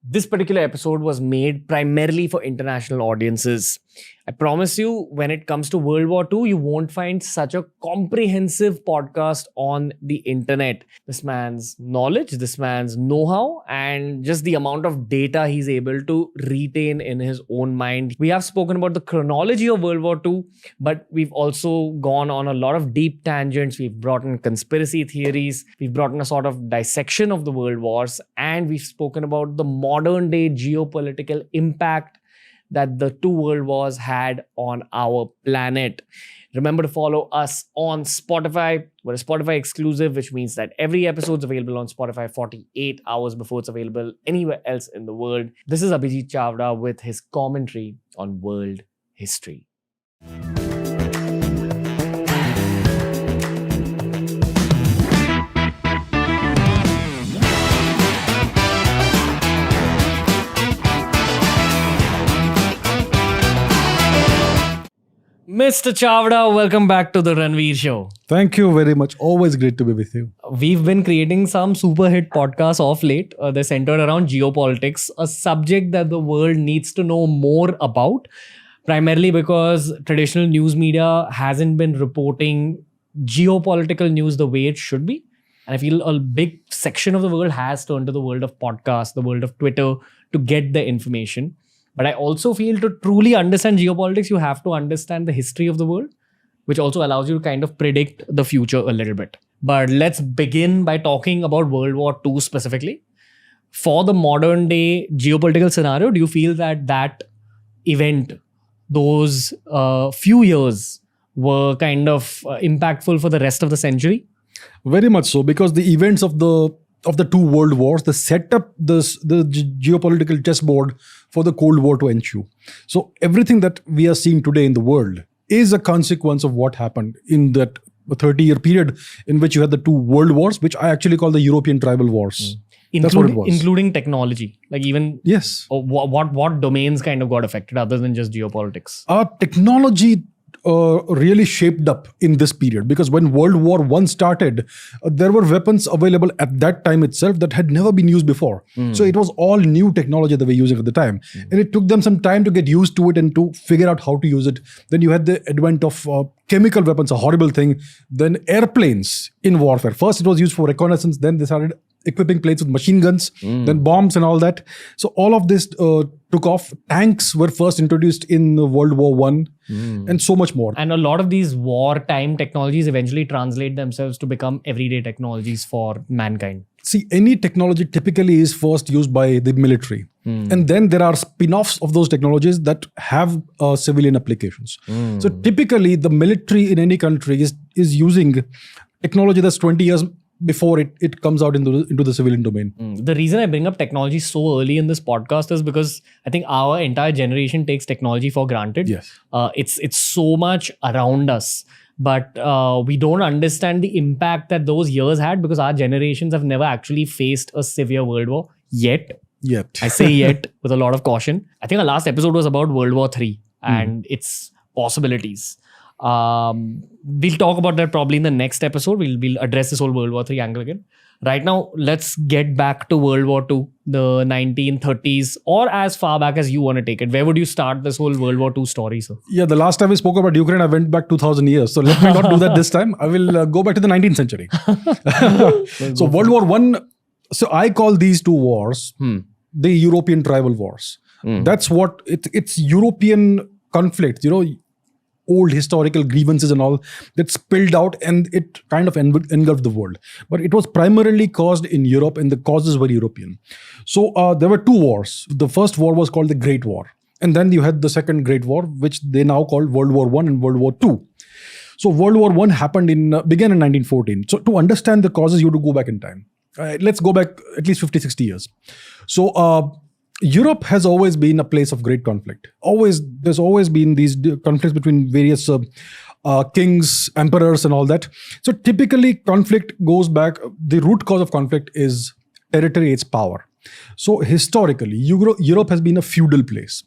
This particular episode was made primarily for international audiences. I promise you, when it comes to World War II, you won't find such a comprehensive podcast on the internet. This man's knowledge, this man's know-how, and just the amount of data he's able to retain in his own mind. We have spoken about the chronology of World War II, but we've also gone on a lot of deep tangents. We've brought in conspiracy theories, we've brought in a sort of dissection of the world wars, and we've spoken about the modern day geopolitical impact that the two world wars had on our planet. Remember to follow us on Spotify. We're a Spotify exclusive, which means that every episode's available on Spotify 48 hours before it's available anywhere else in the world. This is Abhijit Chavda with his commentary on world history. Mr. Chavda, welcome back to the Ranveer Show. Thank you very much. Always great to be with you. We've been creating some super hit podcasts of late. They're centered around geopolitics, a subject that the world needs to know more about, primarily because traditional news media hasn't been reporting geopolitical news the way it should be. And I feel a big section of the world has turned to the world of podcasts, the world of Twitter to get the information. But I also feel to truly understand geopolitics, you have to understand the history of the world, which also allows you to kind of predict the future a little bit. But let's begin by talking about World War II specifically. For the modern day geopolitical scenario, do you feel that that event, those few years were kind of impactful for the rest of the century? Very much so, because the events of the two world wars, they set up the geopolitical chessboard for the Cold War to ensue. So everything that we are seeing today in the world is a consequence of what happened in that 30-year period in which you had the two world wars, which I actually call the European tribal wars. That's what it was. Including technology, like even yes. What domains kind of got affected other than just geopolitics? Technology really shaped up in this period, because when World War I started, there were weapons available at that time itself that had never been used before. So it was all new technology they were using at the time. And it took them some time to get used to it and to figure out how to use it. Then you had the advent of chemical weapons, a horrible thing. Then airplanes in warfare. First it was used for reconnaissance, then they started equipping planes with machine guns, then bombs and all that. So all of this took off. Tanks were first introduced in World War I and so much more. And a lot of these wartime technologies eventually translate themselves to become everyday technologies for mankind. See, any technology typically is first used by the military. And then there are spin-offs of those technologies that have civilian applications. So typically the military in any country is using technology that's 20 years before it comes out into the civilian domain. The reason I bring up technology so early in this podcast is because I think our entire generation takes technology for granted. Yes. It's so much around us, but we don't understand the impact that those years had because our generations have never actually faced a severe world war yet. I say yet with a lot of caution. I think our last episode was about World War III and its possibilities. We'll talk about that probably in the next episode. We'll address this whole World War III angle again. Right now, let's get back to World War II, the 1930s, or as far back as you want to take it. Where would you start this whole World War II story, sir? Yeah, the last time we spoke about Ukraine, I went back 2000 years. So let me not do that this time. I will go back to the 19th century. So World War I, so I call these two wars the European tribal wars. That's what, it's European conflict, old historical grievances and all that spilled out, and it kind of engulfed the world. But it was primarily caused in Europe, and the causes were European. So there were two wars. The first war was called the Great War. And then you had the second Great War, which they now call World War I and World War II. So World War I began in 1914. So to understand the causes, you have to go back in time. Let's go back at least 50-60 years. So Europe has always been a place of great conflict. There's always been these conflicts between various kings, emperors and all that. So typically conflict goes back, the root cause of conflict is territory, it's power. So historically, Europe has been a feudal place.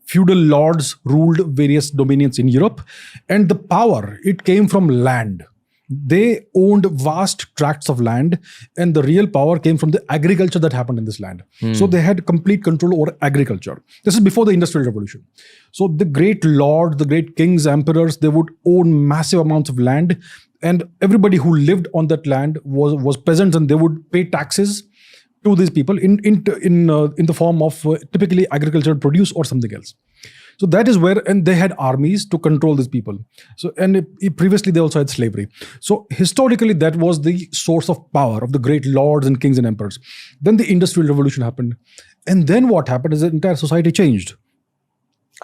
Feudal lords ruled various dominions in Europe, and the power, it came from land. They owned vast tracts of land, and the real power came from the agriculture that happened in this land. So they had complete control over agriculture. This is before the Industrial Revolution. So the great lords, the great kings, emperors, they would own massive amounts of land, and everybody who lived on that land was peasants, and they would pay taxes to these people in the form of typically agricultural produce or something else. So that is where, and they had armies to control these people. So, and previously they also had slavery. So historically, that was the source of power of the great lords and kings and emperors. Then the Industrial Revolution happened, and then what happened is the entire society changed.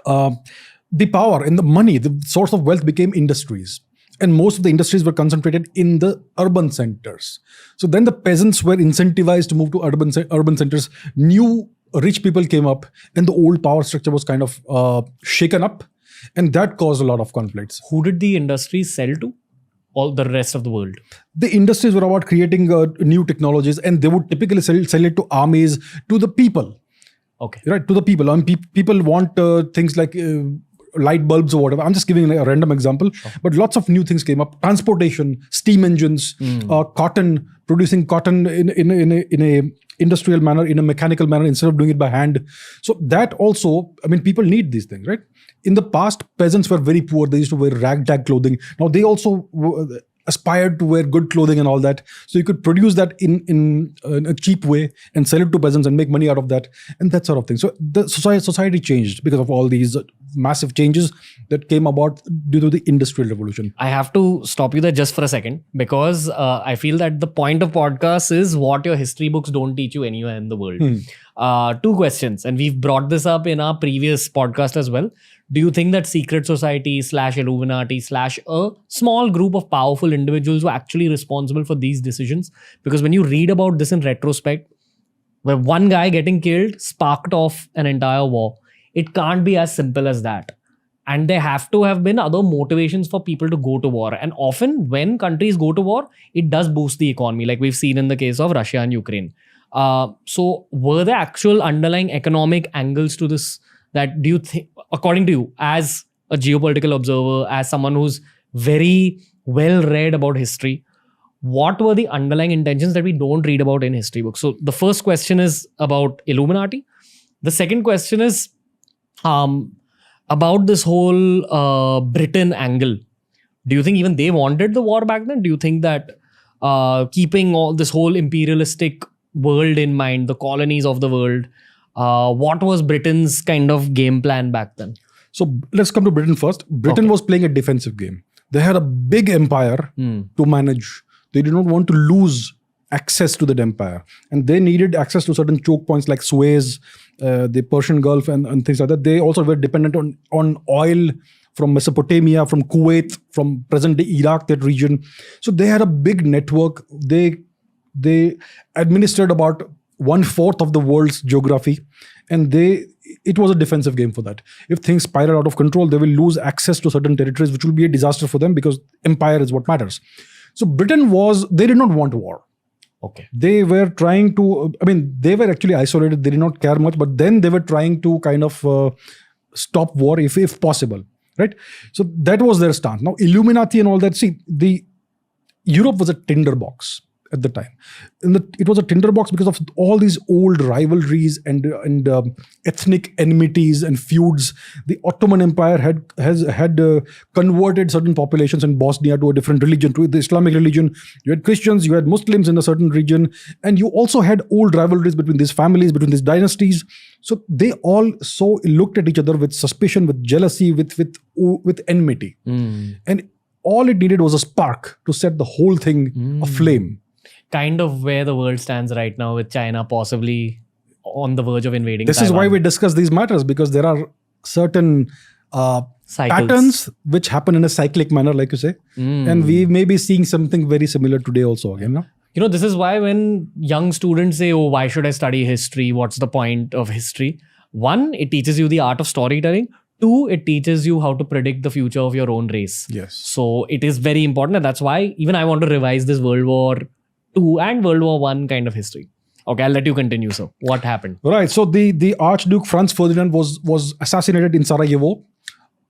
The power and the money, the source of wealth became industries. And most of the industries were concentrated in the urban centers. So then the peasants were incentivized to move to urban centers. New rich people came up, and the old power structure was kind of shaken up, and that caused a lot of conflicts. Who did the industries sell to? All the rest of the world. The industries were about creating new technologies, and they would typically sell it to armies, to the people. Okay. Right, to the people. I mean, people want things like light bulbs or whatever. I'm just giving a random example, but lots of new things came up. Transportation, steam engines, cotton, producing cotton in a industrial manner, in a mechanical manner, instead of doing it by hand. So that also, I mean, people need these things, right? In the past, peasants were very poor. They used to wear ragtag clothing. Now they also aspired to wear good clothing and all that. So you could produce that in a cheap way and sell it to peasants and make money out of that, and that sort of thing. So the society changed because of all these massive changes that came about due to the Industrial Revolution. I have to stop you there just for a second, because I feel that the point of podcast is what your history books don't teach you anywhere in the world. Two questions, and we've brought this up in our previous podcast as well. Do you think that secret society / Illuminati / a small group of powerful individuals were actually responsible for these decisions? Because when you read about this in retrospect, where one guy getting killed sparked off an entire war, it can't be as simple as that. And there have to have been other motivations for people to go to war. And often when countries go to war, it does boost the economy, like we've seen in the case of Russia and Ukraine. So were there actual underlying economic angles to this? That do you think, according to you, as a geopolitical observer, as someone who's very well read about history, what were the underlying intentions that we don't read about in history books? So the first question is about Illuminati. The second question is about this whole Britain angle. Do you think even they wanted the war back then? Do you think that keeping all this whole imperialistic world in mind, the colonies of the world, what was Britain's kind of game plan back then? So let's come to Britain first. Britain was playing a defensive game. They had a big empire to manage. They did not want to lose access to that empire. And they needed access to certain choke points like Suez, the Persian Gulf and things like that. They also were dependent on oil from Mesopotamia, from Kuwait, from present-day Iraq, that region. So they had a big network. They administered about 1/4 of the world's geography, and it was a defensive game for that. If things spiral out of control, they will lose access to certain territories, which will be a disaster for them, because empire is what matters. So Britain they did not want war. Okay. They were trying to, they were actually isolated. They did not care much, but then they were trying to kind of stop war if possible, right? So that was their stance. Now, Illuminati and all that, Europe was a tinderbox at the time. It was a tinderbox because of all these old rivalries and ethnic enmities and feuds. The Ottoman Empire had converted certain populations in Bosnia to a different religion, to the Islamic religion. You had Christians, you had Muslims in a certain region, and you also had old rivalries between these families, between these dynasties. So they all looked at each other with suspicion, with jealousy, with enmity. And all it needed was a spark to set the whole thing aflame. Kind of where the world stands right now, with China possibly on the verge of invading This Taiwan. is why we discuss these matters, because there are certain patterns which happen in a cyclic manner, like you say. And we may be seeing something very similar today also again. No? You know, this is why when young students say, oh, why should I study history? What's the point of history? One, it teaches you the art of storytelling. Two, it teaches you how to predict the future of your own race. Yes. So it is very important. And that's why even I want to revise this World War II and World War I kind of history. Okay, I'll let you continue, sir. What happened? Right. So the Archduke Franz Ferdinand was assassinated in Sarajevo.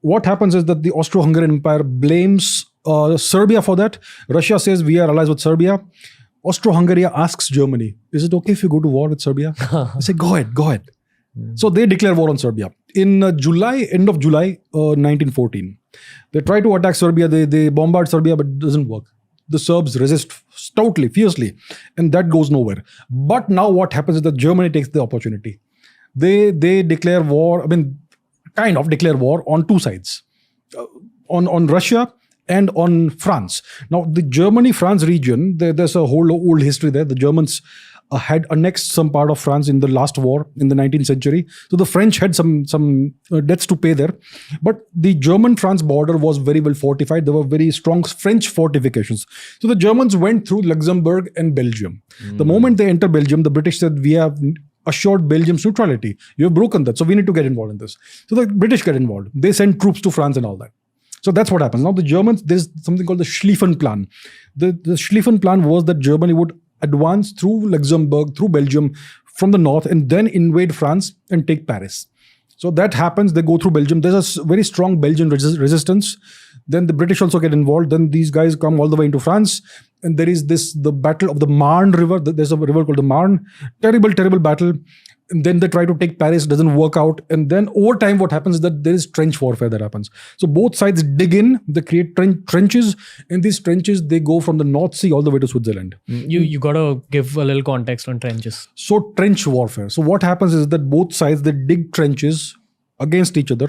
What happens is that the Austro-Hungarian Empire blames Serbia for that. Russia says we are allies with Serbia. Austro-Hungary asks Germany, is it okay if you go to war with Serbia? They say, go ahead. So they declare war on Serbia. In end of July 1914. They try to attack Serbia. They bombard Serbia, but it doesn't work. The Serbs resist stoutly, fiercely, and that goes nowhere. But now what happens is that Germany takes the opportunity. They declare war, kind of declare war on two sides. On Russia and on France. Now, the Germany-France region, there's a whole old history there. The Germans had annexed some part of France in the last war in the 19th century. So the French had some debts to pay there. But the German-France border was very well fortified. There were very strong French fortifications. So the Germans went through Luxembourg and Belgium. The moment they enter Belgium, the British said, we have assured Belgium's neutrality. You have broken that. So we need to get involved in this. So the British get involved. They send troops to France and all that. So that's what happens. Now the Germans, there's something called the Schlieffen Plan. The Schlieffen Plan was that Germany would advance through Luxembourg, through Belgium from the north and then invade France and take Paris. So that happens. They go through Belgium. There's a very strong Belgian resistance. Then the British also get involved. Then these guys come all the way into France. And there is the battle of the Marne River. There's a river called the Marne. Terrible, terrible battle. And then they try to take Paris, doesn't work out. And then over time, what happens is that there is trench warfare that happens. So both sides dig in, they create trenches. In these trenches, they go from the North Sea all the way to Switzerland. You got to give a little context on trenches. So trench warfare. So what happens is that both sides, they dig trenches against each other.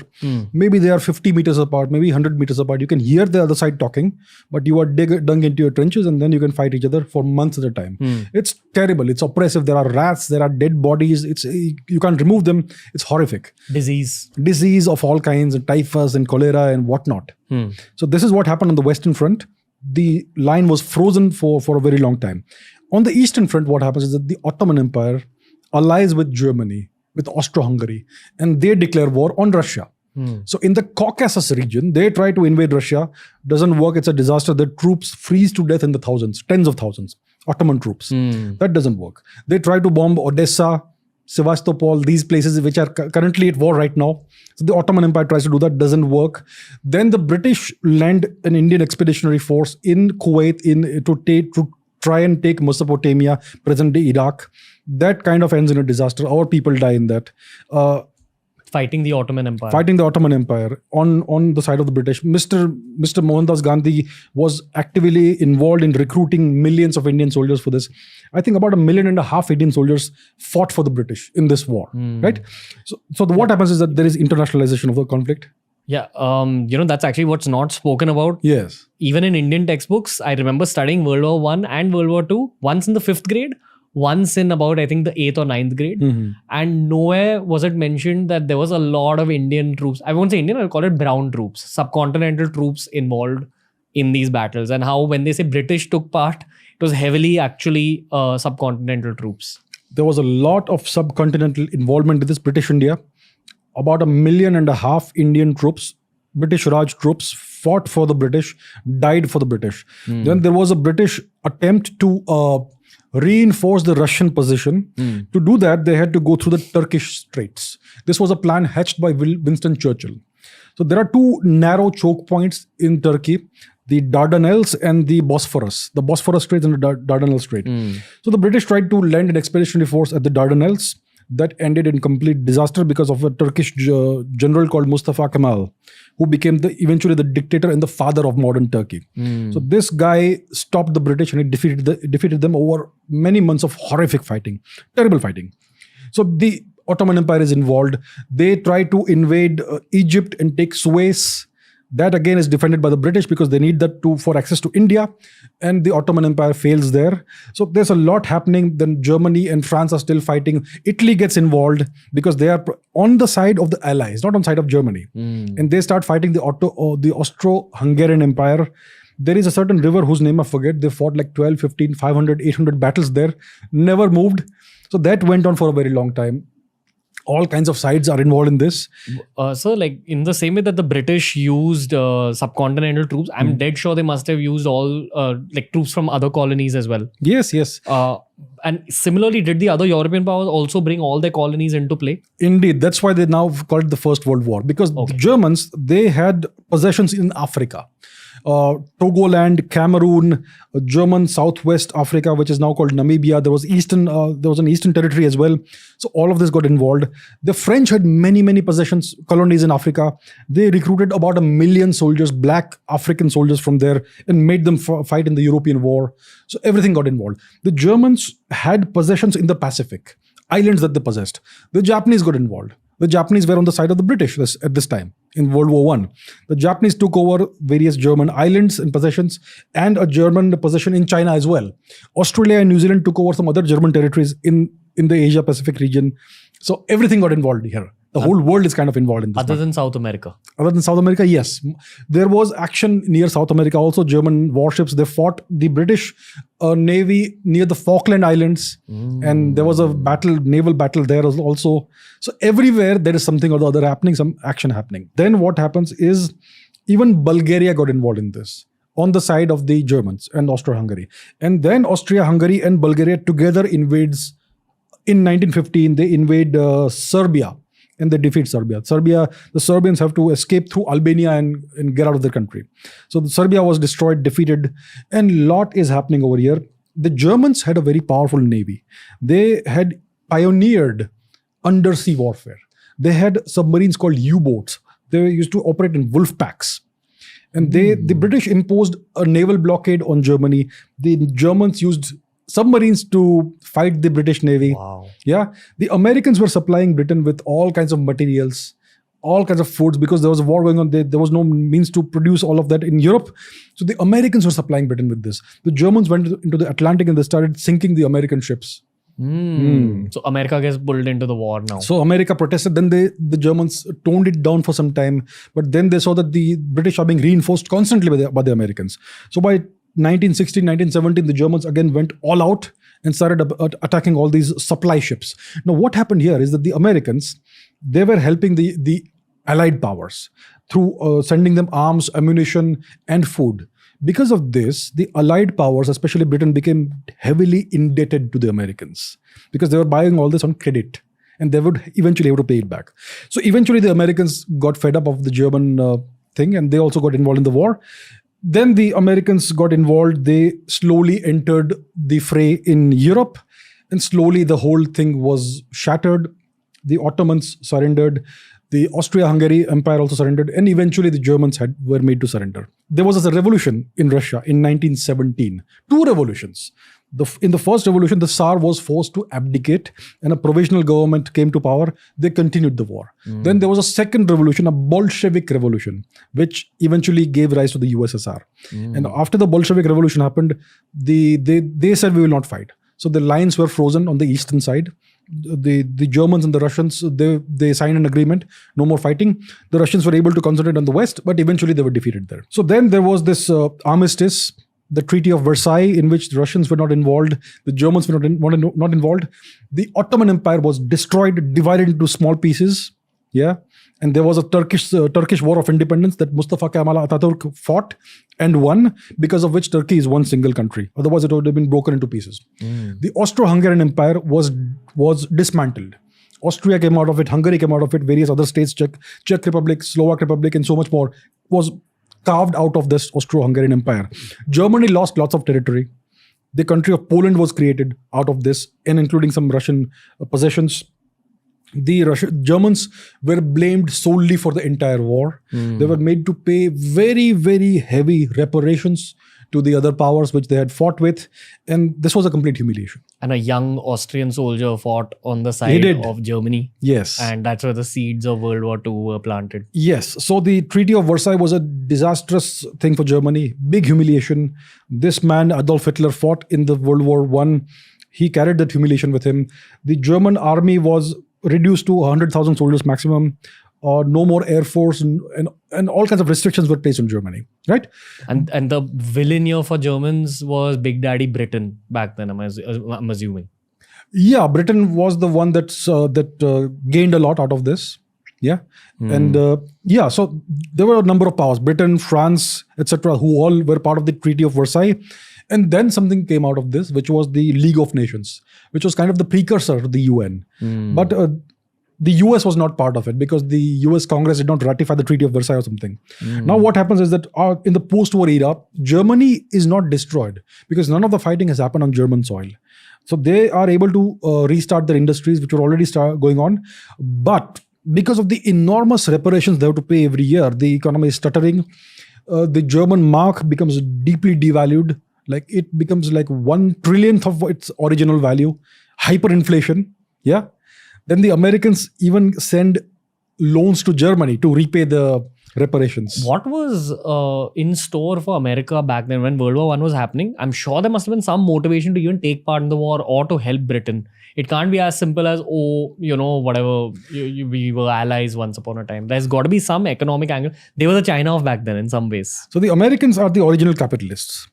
Maybe they are 50 meters apart, maybe 100 meters apart. You can hear the other side talking, but you are dug into your trenches and then you can fight each other for months at a time. It's terrible. It's oppressive. There are rats, there are dead bodies. You can't remove them. It's horrific. Disease of all kinds, and typhus and cholera and whatnot. So this is what happened on the Western Front. The line was frozen for a very long time. On the Eastern Front, what happens is that the Ottoman Empire allies with Germany, with Austro-Hungary, and they declare war on Russia. So in the Caucasus region, they try to invade Russia. Doesn't work. It's a disaster. The troops freeze to death in the thousands, tens of thousands. Ottoman troops. That doesn't work. They try to bomb Odessa, Sevastopol, these places which are currently at war right now. So the Ottoman Empire tries to do that. Doesn't work. Then the British land an Indian expeditionary force in Kuwait to try and take Mesopotamia, present-day Iraq. That kind of ends in a disaster. Our people die in that. Fighting the Ottoman Empire. On the side of the British. Mr. Mohandas Gandhi was actively involved in recruiting millions of Indian soldiers for this. I think about 1.5 million Indian soldiers fought for the British in this war. Right? So what happens is that there is internationalization of the conflict. Yeah, that's actually what's not spoken about. Yes. Even in Indian textbooks, I remember studying World War I and World War II, once in the 5th grade, once in about, I think, the 8th or 9th grade. And nowhere was it mentioned that there was a lot of Indian troops. I won't say Indian, I'll call it brown troops, subcontinental troops involved in these battles. And how when they say British took part, it was heavily actually subcontinental troops. There was a lot of subcontinental involvement in this British India. About 1.5 million Indian troops, British Raj troops, fought for the British, died for the British. Then there was a British attempt to reinforce the Russian position. To do that, they had to go through the Turkish Straits. This was a plan hatched by Winston Churchill. So there are two narrow choke points in Turkey, the Dardanelles and the Bosphorus. The Bosphorus Strait and the Dardanelles Strait. So the British tried to land an expeditionary force at the Dardanelles. That ended in complete disaster because of a Turkish general called Mustafa Kemal, who became eventually the dictator and the father of modern Turkey. So this guy stopped the British and he defeated them over many months of horrific fighting, terrible fighting. So the Ottoman Empire is involved. They try to invade Egypt and take Suez. That again is defended by the British because they need that for access to India, and the Ottoman Empire fails there. So there's a lot happening. Then Germany and France are still fighting. Italy gets involved because they are on the side of the Allies, not on the side of Germany. And they start fighting the Austro-Hungarian Empire. There is a certain river whose name I forget. They fought like 12, 15, 500, 800 battles there. Never moved. So that went on for a very long time. All kinds of sides are involved in this. So like in the same way that the British used subcontinental troops, I'm dead sure they must have used all like troops from other colonies as well. Yes. And similarly, did the other European powers also bring all their colonies into play? Indeed. That's why they now call it the First World War. Because the Germans, they had possessions in Africa. Togoland, Cameroon, German Southwest Africa, which is now called Namibia. There was an Eastern territory as well. So all of this got involved. The French had many possessions, colonies in Africa. They recruited about 1 million soldiers, black African soldiers from there, and made them fight in the European War. So everything got involved. The Germans had possessions in the Pacific, islands that they possessed. The Japanese got involved. The Japanese were on the side of the British at this time in World War I. The Japanese took over various German islands and possessions, and a German possession in China as well. Australia and New Zealand took over some other German territories in the Asia Pacific region. So everything got involved here. The whole world is kind of involved in this. Other than South America? Other than South America, yes. There was action near South America also. German warships, they fought the British Navy near the Falkland Islands. And there was a naval battle there also. So everywhere there is something or the other happening, some action happening. Then what happens is even Bulgaria got involved in this on the side of the Germans and Austro-Hungary. And then Austria-Hungary and Bulgaria together invades. In 1915, they invade Serbia. And they defeat Serbia. The Serbians have to escape through Albania and get out of their country. So Serbia was destroyed, defeated, and a lot is happening over here. The Germans had a very powerful navy. They had pioneered undersea warfare. They had submarines called U-boats. They used to operate in wolf packs. And the British imposed a naval blockade on Germany. The Germans used submarines to fight the British Navy. Wow. Yeah. The Americans were supplying Britain with all kinds of materials, all kinds of foods, because there was a war going on. There was no means to produce all of that in Europe. So the Americans were supplying Britain with this. The Germans went into the Atlantic and they started sinking the American ships. So America gets pulled into the war now. So America protested. Then the Germans toned it down for some time. But then they saw that the British are being reinforced constantly by the Americans. So by 1916, 1917, the Germans again went all out and started attacking all these supply ships. Now, what happened here is that the Americans, they were helping the Allied powers through sending them arms, ammunition, and food. Because of this, the Allied powers, especially Britain, became heavily indebted to the Americans because they were buying all this on credit and they would eventually have to pay it back. So eventually the Americans got fed up of the German thing and they also got involved in the war. Then the Americans got involved. They slowly entered the fray in Europe and slowly the whole thing was shattered. The Ottomans surrendered. The Austria-Hungary Empire also surrendered, and eventually the Germans were made to surrender. There was a revolution in Russia in 1917. Two revolutions. In the first revolution, the Tsar was forced to abdicate and a provisional government came to power. They continued the war. Then there was a second revolution, a Bolshevik revolution, which eventually gave rise to the USSR. And after the Bolshevik revolution happened, they said we will not fight. So the lines were frozen on the eastern side. The Germans and the Russians, they signed an agreement, no more fighting. The Russians were able to concentrate on the west, but eventually they were defeated there. So then there was this armistice, the Treaty of Versailles, in which the Russians were not involved, the Germans were not involved. The Ottoman Empire was destroyed, divided into small pieces. Yeah. And there was a Turkish war of independence that Mustafa Kemal Atatürk fought and won, because of which Turkey is one single country. Otherwise, it would have been broken into pieces. The Austro-Hungarian Empire was dismantled. Austria came out of it, Hungary came out of it, various other states, Czech Republic, Slovak Republic, and so much more, was carved out of this Austro-Hungarian Empire. Germany lost lots of territory. The country of Poland was created out of this, and including some Russian possessions. The Germans were blamed solely for the entire war. They were made to pay very, very heavy reparations to the other powers which they had fought with. And this was a complete humiliation. And a young Austrian soldier fought on the side of Germany. Yes. And that's where the seeds of World War II were planted. Yes. So the Treaty of Versailles was a disastrous thing for Germany. Big humiliation. This man, Adolf Hitler, fought in the World War I. He carried that humiliation with him. The German army was reduced to 100,000 soldiers maximum, no more air force, and all kinds of restrictions were placed on Germany, right? And the villain here for Germans was Big Daddy Britain back then, I'm assuming. Yeah, Britain was the one that gained a lot out of this. Yeah. And so there were a number of powers, Britain, France, etc., who all were part of the Treaty of Versailles. And then something came out of this, which was the League of Nations, which was kind of the precursor to the UN. But the US was not part of it because the US Congress did not ratify the Treaty of Versailles or something. Now what happens is that in the post-war era, Germany is not destroyed because none of the fighting has happened on German soil. So they are able to restart their industries, which were already going on. But because of the enormous reparations they have to pay every year, the economy is stuttering. The German mark becomes deeply devalued. Like it becomes like 1 trillionth of its original value. Hyperinflation. Yeah. Then the Americans even send loans to Germany to repay the reparations. What was in store for America back then when World War I was happening? I'm sure there must have been some motivation to even take part in the war or to help Britain. It can't be as simple as, whatever, we were allies once upon a time. There's got to be some economic angle. They were the China of back then in some ways. So the Americans are the original capitalists.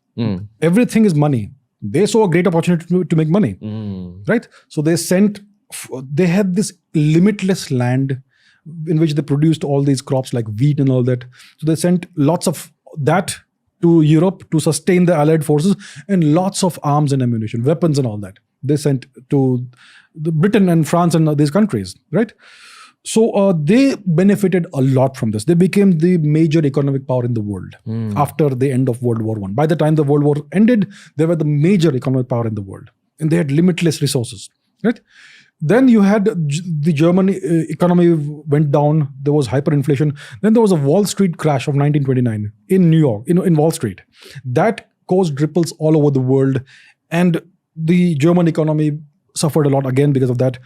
Everything is money. They saw a great opportunity to make money, right? So they had this limitless land in which they produced all these crops like wheat and all that. So they sent lots of that to Europe to sustain the Allied forces and lots of arms and ammunition, weapons and all that. They sent to Britain and France and these countries, right? So they benefited a lot from this. They became the major economic power in the world after the end of World War I. By the time the World War ended, they were the major economic power in the world. And they had limitless resources, right? Then you had the German economy went down. There was hyperinflation. Then there was a Wall Street crash of 1929 in New York, in Wall Street. That caused ripples all over the world. And the German economy suffered a lot again because of that.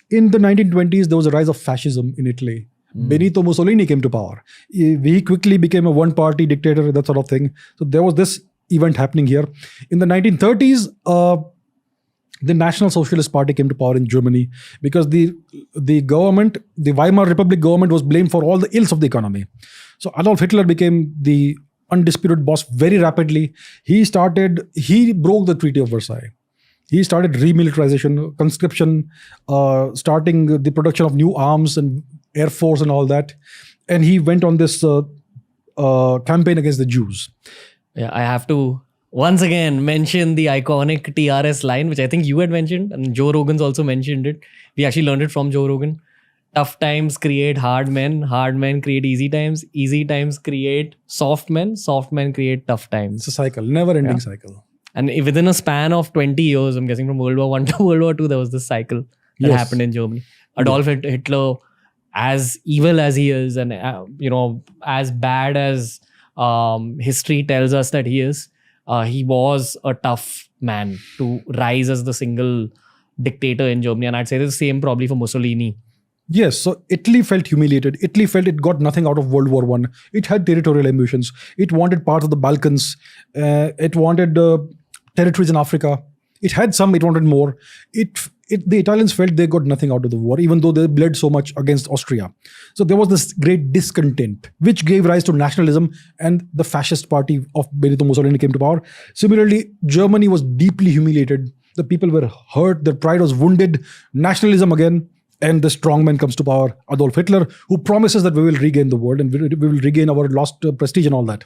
In the 1920s, there was a rise of fascism in Italy. Benito Mussolini came to power. He quickly became a one-party dictator, that sort of thing. So there was this event happening here. In the 1930s, the National Socialist Party came to power in Germany because the government, the Weimar Republic government, was blamed for all the ills of the economy. So Adolf Hitler became the undisputed boss very rapidly. He broke the Treaty of Versailles. He started remilitarization, conscription, starting the production of new arms and air force and all that. And he went on this campaign against the Jews. Yeah, I have to once again mention the iconic TRS line, which I think you had mentioned, and Joe Rogan's also mentioned it. We actually learned it from Joe Rogan. Tough times create hard men create easy times create soft men create tough times. It's a cycle, never-ending cycle. And within a span of 20 years, I'm guessing from World War I to World War II, there was this cycle that happened in Germany. Adolf Hitler, as evil as he is, and as bad as history tells us that he is, he was a tough man to rise as the single dictator in Germany. And I'd say the same probably for Mussolini. Yes, so Italy felt humiliated. Italy felt it got nothing out of World War I. It had territorial ambitions. It wanted parts of the Balkans. It wanted territories in Africa. It had some, it wanted more. The Italians felt they got nothing out of the war, even though they bled so much against Austria. So there was this great discontent, which gave rise to nationalism, and the fascist party of Benito Mussolini came to power. Similarly, Germany was deeply humiliated. The people were hurt. Their pride was wounded. Nationalism again. And the strongman comes to power, Adolf Hitler, who promises that we will regain the world and we will regain our lost prestige and all that.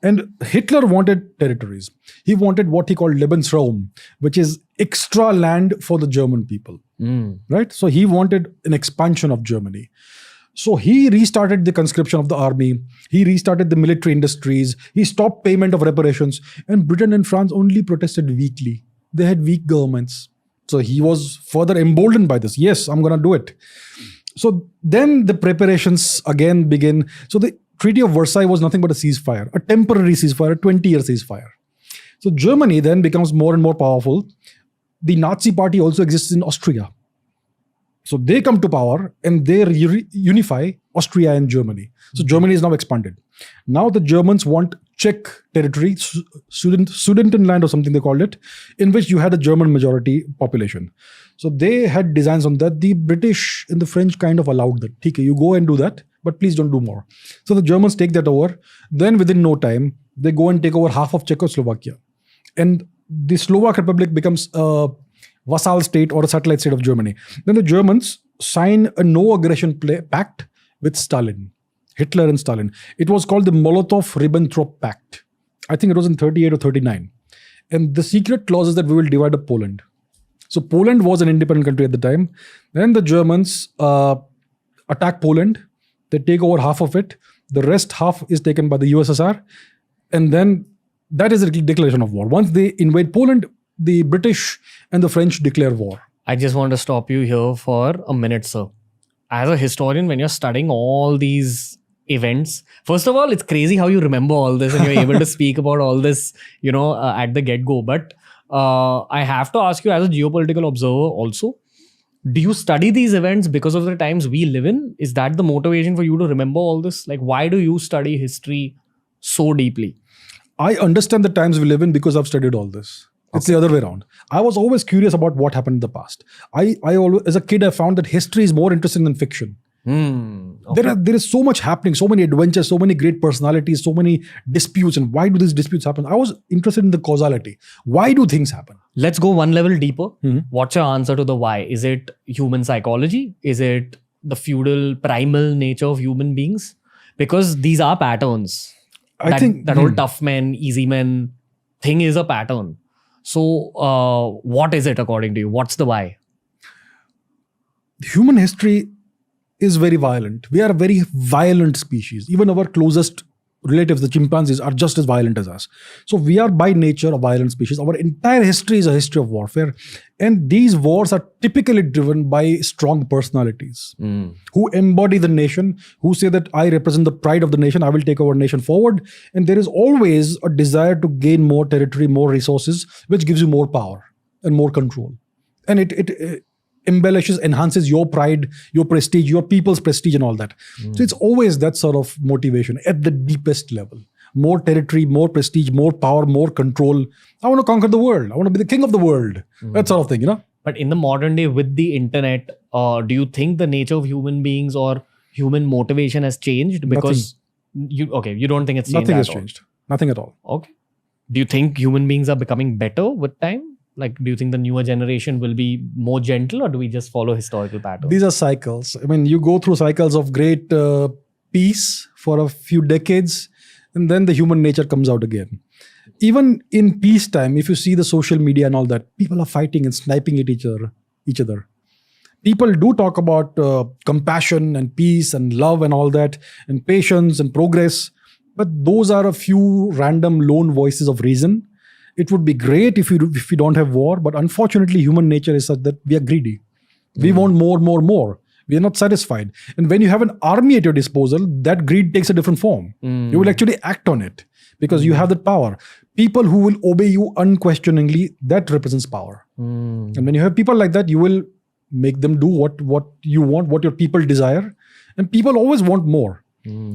And Hitler wanted territories. He wanted what he called Lebensraum, which is extra land for the German people, right? So he wanted an expansion of Germany. So he restarted the conscription of the army. He restarted the military industries. He stopped payment of reparations. And Britain and France only protested weakly. They had weak governments. So he was further emboldened by this. Yes, I'm going to do it. So then the preparations again begin. So the Treaty of Versailles was nothing but a ceasefire, a temporary ceasefire, a 20-year ceasefire. So Germany then becomes more and more powerful. The Nazi party also exists in Austria. So they come to power and they unify Austria and Germany. So Germany is now expanded. Now the Germans want Czech territory, Sudetenland or something they called it, in which you had a German majority population. So they had designs on that. The British and the French kind of allowed that. Okay, you go and do that, but please don't do more. So the Germans take that over. Then within no time, they go and take over half of Czechoslovakia. And the Slovak Republic becomes a vassal state or a satellite state of Germany. Then the Germans sign a no-aggression pact with Stalin. Hitler and Stalin. It was called the Molotov-Ribbentrop Pact. I think it was in 38 or 39. And the secret clause is that we will divide up Poland. So Poland was an independent country at the time. Then the Germans attack Poland. They take over half of it. The rest half is taken by the USSR. And then that is a declaration of war. Once they invade Poland, the British and the French declare war. I just want to stop you here for a minute, sir. As a historian, when you're studying all these events, first of all, it's crazy how you remember all this and you're able to speak about all this, at the get-go. But I have to ask you, as a geopolitical observer also, do you study these events because of the times we live in? Is that the motivation for you to remember all this? Like, why do you study history so deeply? I understand the times we live in because I've studied all this. It's the other way around. I was always curious about what happened in the past. I always, as a kid, I found that history is more interesting than fiction. Okay. There is so much happening, so many adventures, so many great personalities, so many disputes. And why do these disputes happen? I was interested in the causality. Why do things happen? Let's go one level deeper. What's your answer to the why? Is it human psychology? Is it the feudal primal nature of human beings? Because these are patterns. I think that whole tough men, easy men thing is a pattern. So what is it according to you? What's the why? Human history is very violent. We are a very violent species. Even our closest relatives, the chimpanzees, are just as violent as us. So we are by nature a violent species. Our entire history is a history of warfare. And these wars are typically driven by strong personalities who embody the nation, who say that I represent the pride of the nation, I will take our nation forward. And there is always a desire to gain more territory, more resources, which gives you more power and more control. And it embellishes, enhances your pride, your prestige, your people's prestige and all that. So it's always that sort of motivation at the deepest level. More territory, more prestige, more power, more control. I want to conquer the world. I want to be the king of the world. That sort of thing, But in the modern day with the internet, do you think the nature of human beings or human motivation has changed? Because you don't think it's changed Nothing at has all? changed. Nothing at all. Okay. Do you think human beings are becoming better with time? Like, do you think the newer generation will be more gentle, or do we just follow historical patterns? These are cycles. I mean, you go through cycles of great peace for a few decades, and then the human nature comes out again. Even in peacetime, if you see the social media and all that, people are fighting and sniping at each other. People do talk about compassion and peace and love and all that, and patience and progress, but those are a few random lone voices of reason. It would be great if we don't have war, but unfortunately, human nature is such that we are greedy. We want more. We are not satisfied. And when you have an army at your disposal, that greed takes a different form. You will actually act on it because you have that power. People who will obey you unquestioningly, that represents power. And when you have people like that, you will make them do what you want, what your people desire. And people always want more.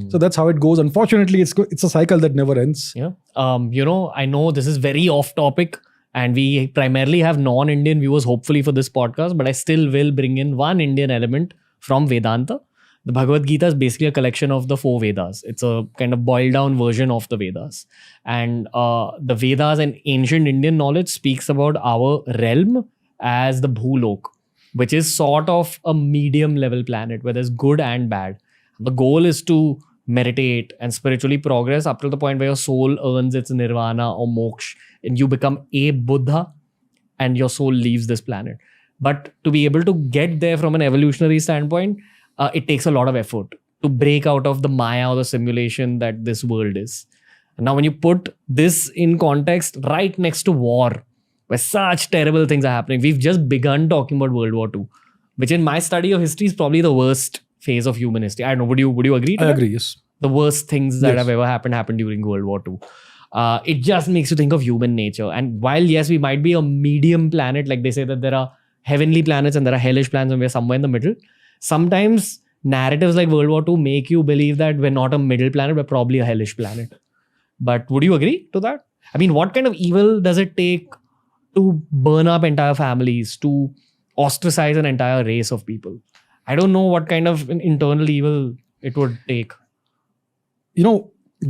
So that's how it goes. Unfortunately, it's a cycle that never ends. Yeah. I know this is very off topic and we primarily have non-Indian viewers, hopefully, for this podcast, but I still will bring in one Indian element from Vedanta. The Bhagavad Gita is basically a collection of the 4 Vedas. It's a kind of boiled down version of the Vedas. And the Vedas and ancient Indian knowledge speaks about our realm as the Bhulok, which is sort of a medium level planet where there's good and bad. The goal is to meditate and spiritually progress up to the point where your soul earns its nirvana or moksha and you become a Buddha and your soul leaves this planet. But to be able to get there from an evolutionary standpoint, it takes a lot of effort to break out of the maya or the simulation that this world is. And now when you put this in context right next to war, where such terrible things are happening, we've just begun talking about World War II, which in my study of history is probably the worst phase of human history. I don't know, would you agree to I that? agree, yes. The worst things that have ever happened during World War II. It just makes you think of human nature. And while, yes, we might be a medium planet, like they say that there are heavenly planets and there are hellish planets and we're somewhere in the middle, sometimes narratives like World War II make you believe that we're not a middle planet, we're probably a hellish planet. But would you agree to that? I mean, what kind of evil does it take to burn up entire families, to ostracize an entire race of people? I don't know what kind of an internal evil it would take.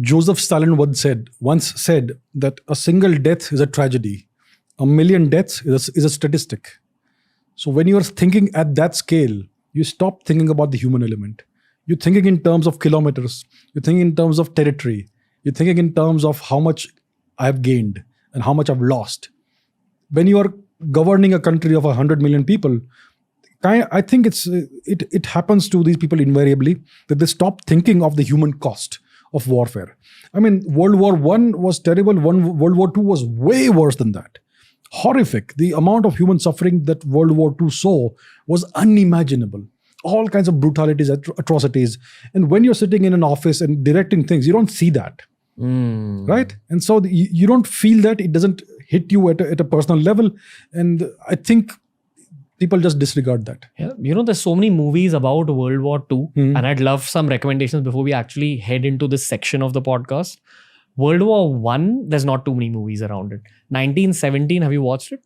Joseph Stalin once said that a single death is a tragedy. 1 million deaths is a statistic. So when you are thinking at that scale, you stop thinking about the human element. You're thinking in terms of kilometers. You're thinking in terms of territory. You're thinking in terms of how much I've gained and how much I've lost. When you are governing a country of 100 million people, I think it happens to these people invariably that they stop thinking of the human cost of warfare. I mean, World War I was terrible. World War II was way worse than that. Horrific. The amount of human suffering that World War II saw was unimaginable. All kinds of brutalities, atrocities. And when you're sitting in an office and directing things, you don't see that. Right? And so you don't feel that. It doesn't hit you at a personal level. And I think people just disregard that. Yeah. There's so many movies about World War II, and I'd love some recommendations before we actually head into this section of the podcast. World War I, there's not too many movies around it. 1917, have you watched it?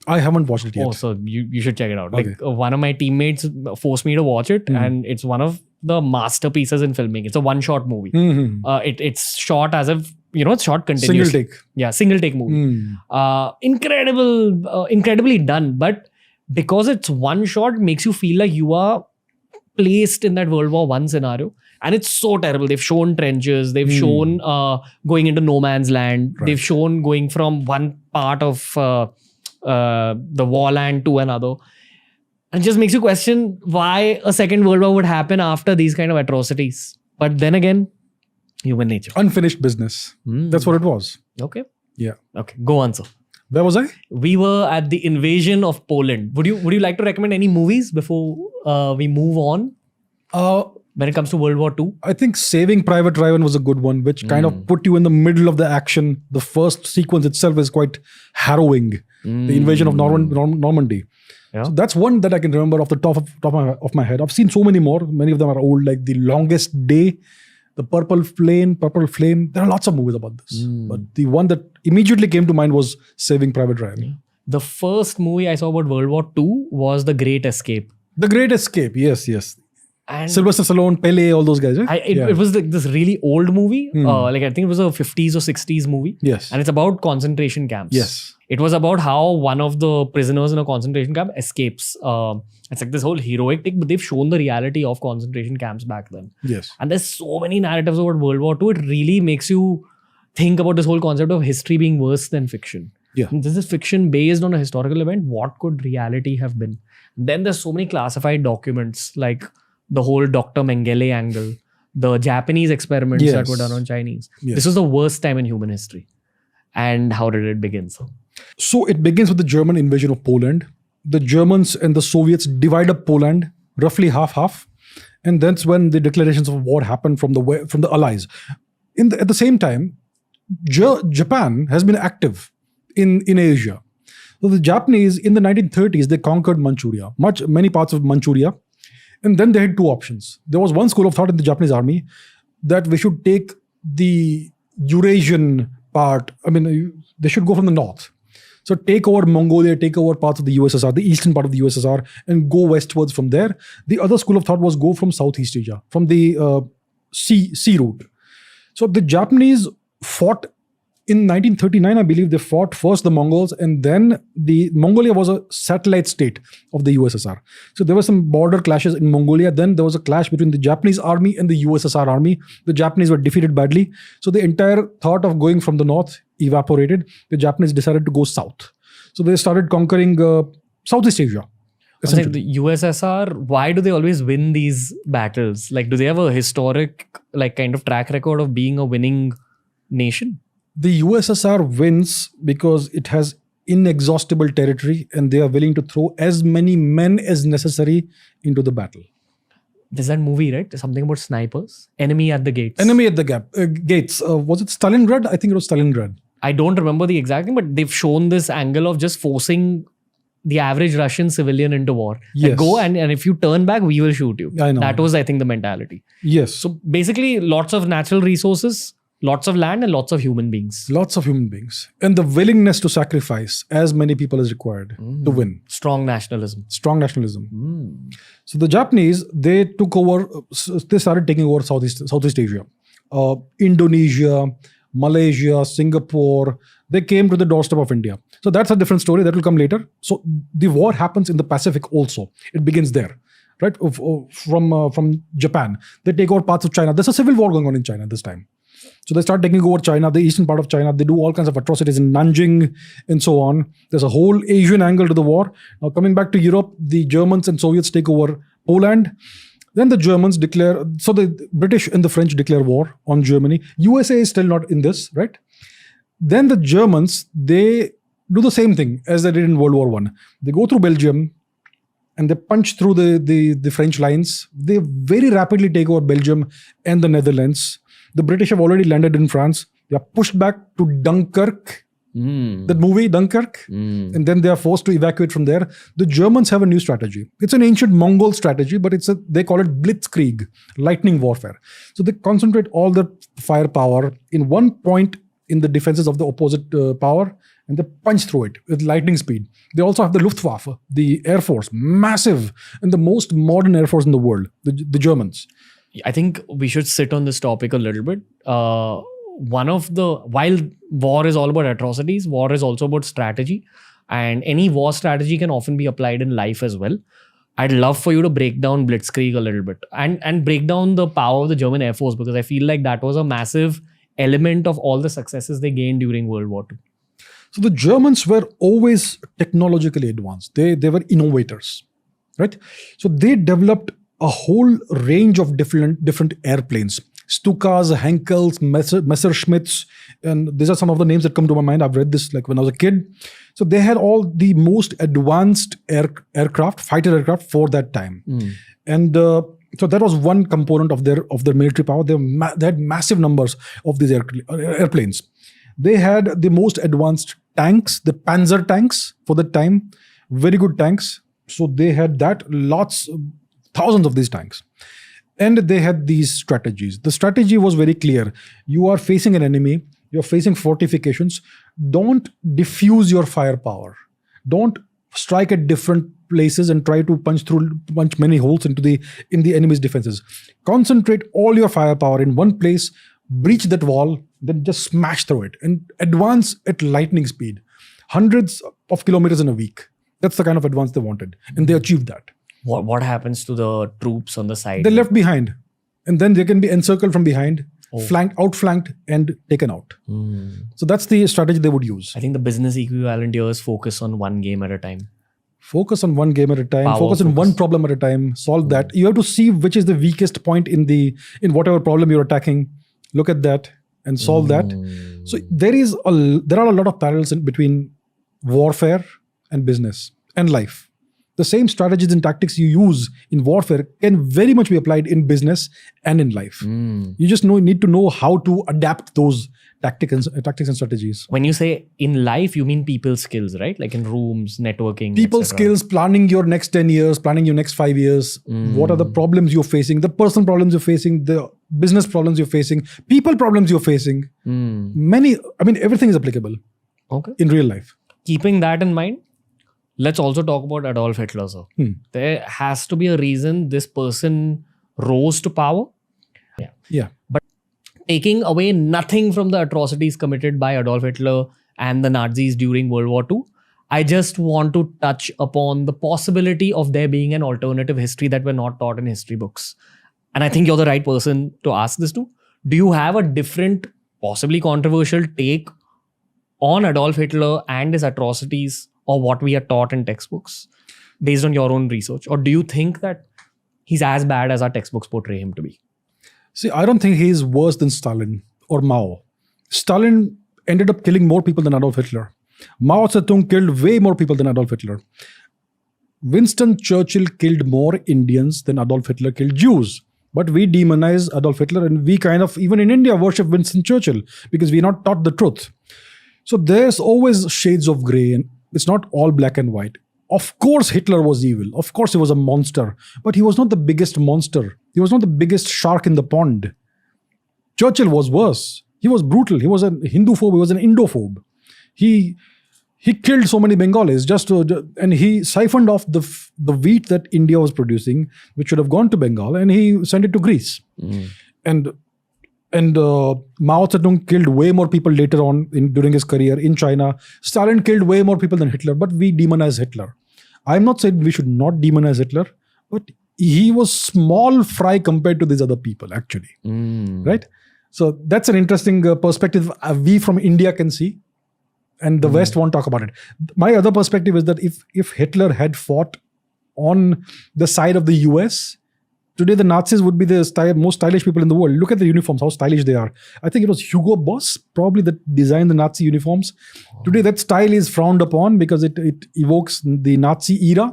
I haven't watched it yet. Oh, so you should check it out. Okay. Like one of my teammates forced me to watch it, and it's one of the masterpieces in filming. It's a one-shot movie. It's shot as if, it's shot continuously. Single take. Yeah, single take movie. Incredibly done. But because it's one shot, makes you feel like you are placed in that World War I scenario. And it's so terrible. They've shown trenches. They've shown going into no man's land. Right. They've shown going from one part of the war land to another. And it just makes you question why a second World War would happen after these kind of atrocities. But then again, human nature. Unfinished business. That's what it was. Okay. Yeah. Okay. Go on, sir. Where was I? We were at the invasion of Poland. Would you like to recommend any movies before we move on? When it comes to World War II? I think Saving Private Ryan was a good one, which kind of put you in the middle of the action. The first sequence itself is quite harrowing. The invasion of Normandy. Yeah. So that's one that I can remember off the top of my head. I've seen so many more. Many of them are old, like The Longest Day, The Purple Flame. There are lots of movies about this. But the one that immediately came to mind was Saving Private Ryan. Yeah. The first movie I saw about World War II was The Great Escape. The Great Escape, yes. And Sylvester Stallone, Pele, all those guys, right? It was like this really old movie. I think it was a 50s or 60s movie. Yes. And it's about concentration camps. Yes. It was about how one of the prisoners in a concentration camp escapes. It's like this whole heroic thing, but they've shown the reality of concentration camps back then. Yes. And there's so many narratives about World War II. It really makes you think about this whole concept of history being worse than fiction. Yeah. And this is fiction based on a historical event. What could reality have been? Then there's so many classified documents, like the whole Dr. Mengele angle, the Japanese experiments that were done on Chinese. Yes. This was the worst time in human history. And how did it begin? So it begins with the German invasion of Poland. The Germans and the Soviets divide up Poland, roughly half-half. And that's when the declarations of war happened from the Allies. At the same time, Japan has been active in Asia. So the Japanese, in the 1930s, they conquered Manchuria, many parts of Manchuria. And then they had two options. There was one school of thought in the Japanese army that we should take the Eurasian part. I mean, they should go from the north. So take over Mongolia, take over parts of the USSR, the eastern part of the USSR, and go westwards from there. The other school of thought was go from Southeast Asia, from the sea route. So the Japanese fought in 1939, I believe they fought first the Mongols, and then Mongolia was a satellite state of the USSR. So there were some border clashes in Mongolia. Then there was a clash between the Japanese army and the USSR army. The Japanese were defeated badly. So the entire thought of going from the north evaporated. The Japanese decided to go south. So they started conquering Southeast Asia. Like the USSR, why do they always win these battles? Like, do they have a historic, kind of track record of being a winning nation? The USSR wins because it has inexhaustible territory and they are willing to throw as many men as necessary into the battle. There's that movie, right? Something about snipers. Enemy at the gates. Enemy at the gates. Was it Stalingrad? I think it was Stalingrad. I don't remember the exact thing, but they've shown this angle of just forcing the average Russian civilian into war. Yes. Like, go and if you turn back, we will shoot you. I know. That was, I think, the mentality. Yes. So basically, lots of natural resources, lots of land, and lots of human beings. Lots of human beings. And the willingness to sacrifice as many people as required to win. Strong nationalism. Strong nationalism. So the Japanese, they took over, they started taking over Southeast Asia. Indonesia, Malaysia, Singapore, they came to the doorstep of India. So that's a different story that will come later. So the war happens in the Pacific also. It begins there, right? From Japan. They take over parts of China. There's a civil war going on in China this time. So they start taking over China, the eastern part of China. They do all kinds of atrocities in Nanjing and so on. There's a whole Asian angle to the war. Now coming back to Europe, the Germans and Soviets take over Poland. Then the Germans declare, so the British and the French declare war on Germany. USA is still not in this, right? Then the Germans, they do the same thing as they did in World War I. They go through Belgium and they punch through the French lines. They very rapidly take over Belgium and the Netherlands. The British have already landed in France. They are pushed back to Dunkirk, that movie Dunkirk, and then they are forced to evacuate from there. The Germans have a new strategy. It's an ancient Mongol strategy, but they call it blitzkrieg, lightning warfare. So they concentrate all their firepower in one point in the defenses of the opposite power, and they punch through it with lightning speed. They also have the Luftwaffe, the Air Force, massive, and the most modern Air Force in the world, the Germans. I think we should sit on this topic a little bit. While war is all about atrocities, war is also about strategy, and any war strategy can often be applied in life as well. I'd love for you to break down Blitzkrieg a little bit and break down the power of the German Air Force, because I feel like that was a massive element of all the successes they gained during World War II. So the Germans were always technologically advanced. They were innovators, right? So they developed a whole range of different airplanes. Stukas, Henkels, Messerschmitts, and these are some of the names that come to my mind. I've read this like when I was a kid. So they had all the most advanced aircraft, fighter aircraft for that time. And so that was one component of their military power. They had massive numbers of these airplanes. They had the most advanced tanks, the Panzer tanks for the time, very good tanks. So they had that, thousands of these tanks. And they had these strategies. The strategy was very clear. You are facing an enemy, you're facing fortifications. Don't diffuse your firepower. Don't strike at different places and try to punch many holes into the enemy's defenses. Concentrate all your firepower in one place, breach that wall, then just smash through it and advance at lightning speed, hundreds of kilometers in a week. That's the kind of advance they wanted, and they achieved that. What happens to the troops on the side? They're left behind, and then they can be encircled from behind, outflanked, and taken out. So that's the strategy they would use. I think the business equivalent here is focus on one game at a time. Focus on one game at a time. Focus on one problem at a time. Solve that. You have to see which is the weakest point in whatever problem you're attacking. Look at that and solve that. So there are a lot of parallels between warfare and business and life. The same strategies and tactics you use in warfare can very much be applied in business and in life. You just need to know how to adapt those tactics and strategies. When you say in life, you mean people skills, right? Like in rooms, networking, people etc. skills, planning your next 10 years, planning your next 5 years. What are the problems you're facing, the personal problems you're facing, the business problems you're facing, people problems you're facing. Everything is applicable in real life. Keeping that in mind, let's also talk about Adolf Hitler, sir. There has to be a reason this person rose to power. Yeah. But taking away nothing from the atrocities committed by Adolf Hitler and the Nazis during World War II, I just want to touch upon the possibility of there being an alternative history that we're not taught in history books. And I think you're the right person to ask this to. Do you have a different, possibly controversial take on Adolf Hitler and his atrocities, or what we are taught in textbooks based on your own research? Or do you think that he's as bad as our textbooks portray him to be? See, I don't think he's worse than Stalin or Mao. Stalin ended up killing more people than Adolf Hitler. Mao Zedong killed way more people than Adolf Hitler. Winston Churchill killed more Indians than Adolf Hitler killed Jews. But we demonize Adolf Hitler, and we kind of, even in India, worship Winston Churchill because we're not taught the truth. So there's always shades of grey, and it's not all black and white. Of course, Hitler was evil. Of course, he was a monster. But he was not the biggest monster. He was not the biggest shark in the pond. Churchill was worse. He was brutal. He was a Hinduphobe. He was an Indophobe. He killed so many Bengalis and he siphoned off the wheat that India was producing, which should have gone to Bengal, and he sent it to Greece. And Mao Zedong killed way more people later on during his career in China. Stalin killed way more people than Hitler, but we demonize Hitler. I'm not saying we should not demonize Hitler, but he was small fry compared to these other people, actually. Right? So that's an interesting perspective we from India can see, and the West won't talk about it. My other perspective is that if Hitler had fought on the side of the US, today the Nazis would be the most stylish people in the world. Look at the uniforms, how stylish they are. I think it was Hugo Boss probably that designed the Nazi uniforms. Today that style is frowned upon because it evokes the Nazi era.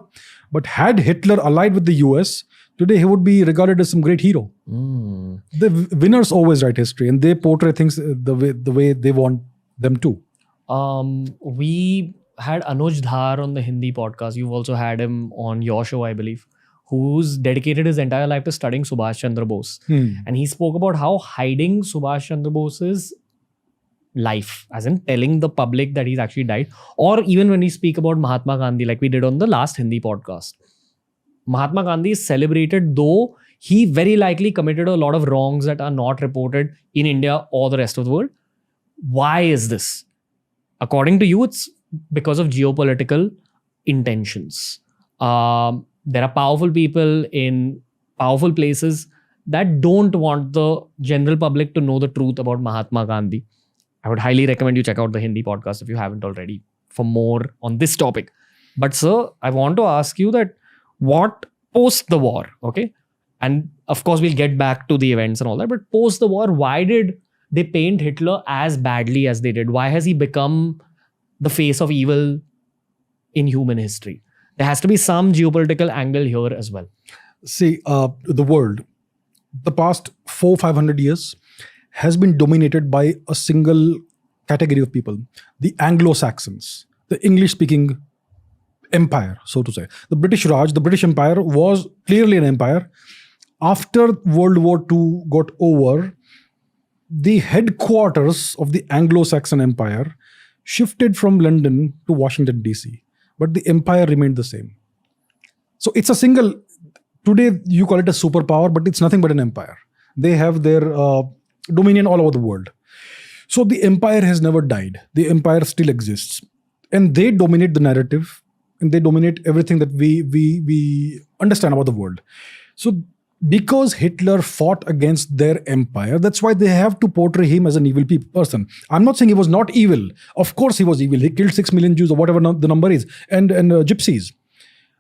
But had Hitler allied with the US, today he would be regarded as some great hero. The winners always write history, and they portray things the way they want them to. We had Anuj Dhar on the Hindi podcast. You've also had him on your show, I believe, who's dedicated his entire life to studying Subhash Chandra Bose. And he spoke about how hiding Subhash Chandra Bose's life, as in telling the public that he's actually died, or even when we speak about Mahatma Gandhi, like we did on the last Hindi podcast. Mahatma Gandhi is celebrated, though he very likely committed a lot of wrongs that are not reported in India or the rest of the world. Why is this? According to you, it's because of geopolitical intentions. There are powerful people in powerful places that don't want the general public to know the truth about Mahatma Gandhi. I would highly recommend you check out the Hindi podcast if you haven't already for more on this topic. But sir, I want to ask you that what post the war, okay? And of course, we'll get back to the events and all that, but post the war, why did they paint Hitler as badly as they did? Why has he become the face of evil in human history? There has to be some geopolitical angle here as well. See, the world, the past 400-500 years has been dominated by a single category of people, the Anglo-Saxons, the English-speaking empire, so to say. The British Raj, the British Empire was clearly an empire. After World War II got over, the headquarters of the Anglo-Saxon Empire shifted from London to Washington, D.C., but the empire remained the same. So it's a single, today you call it a superpower, but it's nothing but an empire. They have their dominion all over the world. So the empire has never died. The empire still exists. And they dominate the narrative, and they dominate everything that we understand about the world. So because Hitler fought against their empire, that's why they have to portray him as an evil person. I'm not saying he was not evil. Of course he was evil. He killed 6 million Jews or whatever the number is, and gypsies.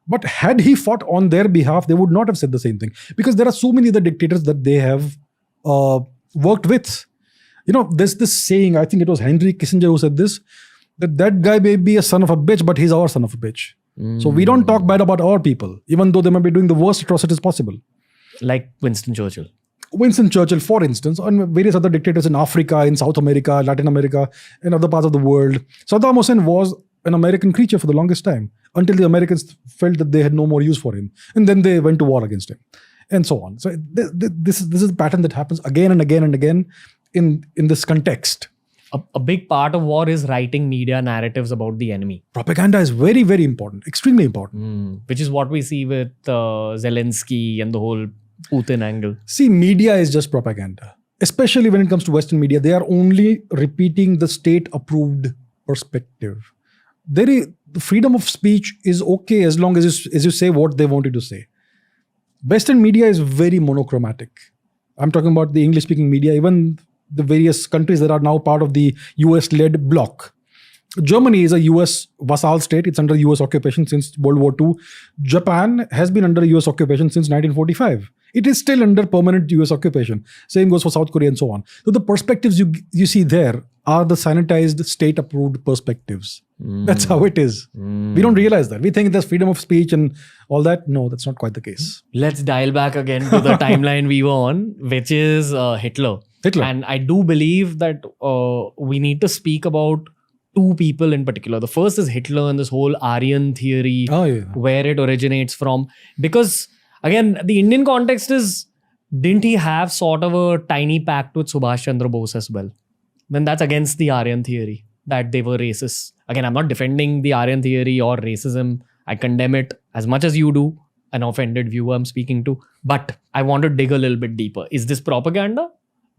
But had he fought on their behalf, they would not have said the same thing. Because there are so many other dictators that they have worked with. You know, there's this saying, I think it was Henry Kissinger who said this, that guy may be a son of a bitch, but he's our son of a bitch. So we don't talk bad about our people, even though they might be doing the worst atrocities possible. Like Winston Churchill. Winston Churchill, for instance, and various other dictators in Africa, in South America, Latin America, and other parts of the world. Saddam Hussein was an American creature for the longest time, until the Americans felt that they had no more use for him. And then they went to war against him, and so on. So this is a pattern that happens again and again and again in this context. A big part of war is writing media narratives about the enemy. Propaganda is very, very important, extremely important. Which is what we see with Zelensky and the whole Putin angle. See, media is just propaganda. Especially when it comes to Western media, they are only repeating the state-approved perspective. The freedom of speech is okay as long as you say what they want you to say. Western media is very monochromatic. I'm talking about the English-speaking media, even the various countries that are now part of the US-led bloc. Germany is a US vassal state. It's under US occupation since World War II. Japan has been under US occupation since 1945. It is still under permanent US occupation. Same goes for South Korea and so on. So the perspectives you see there are the sanitized, state-approved perspectives. That's how it is. We don't realize that. We think there's freedom of speech and all that. No, that's not quite the case. Let's dial back again to the timeline we were on, which is Hitler. And I do believe that we need to speak about two people in particular. The first is Hitler and this whole Aryan theory, where it originates from. Because again, the Indian context is, didn't he have sort of a tiny pact with Subhash Chandra Bose as well? Then that's against the Aryan theory, that they were racist. Again, I'm not defending the Aryan theory or racism. I condemn it as much as you do, an offended viewer I'm speaking to. But I want to dig a little bit deeper. Is this propaganda?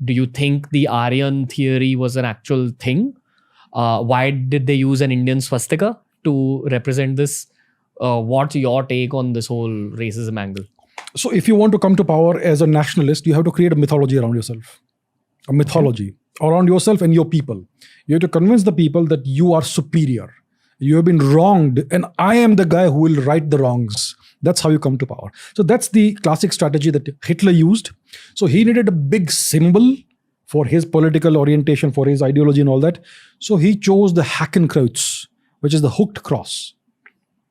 Do you think the Aryan theory was an actual thing? Why did they use an Indian swastika to represent this? What's your take on this whole racism angle? So if you want to come to power as a nationalist, you have to create a mythology around yourself. a mythology around yourself and your people. You have to convince the people that you are superior. You have been wronged, and I am the guy who will right the wrongs. That's how you come to power. So that's the classic strategy that Hitler used. So he needed a big symbol for his political orientation, for his ideology and all that. So he chose the Hakenkreuz, which is the hooked cross.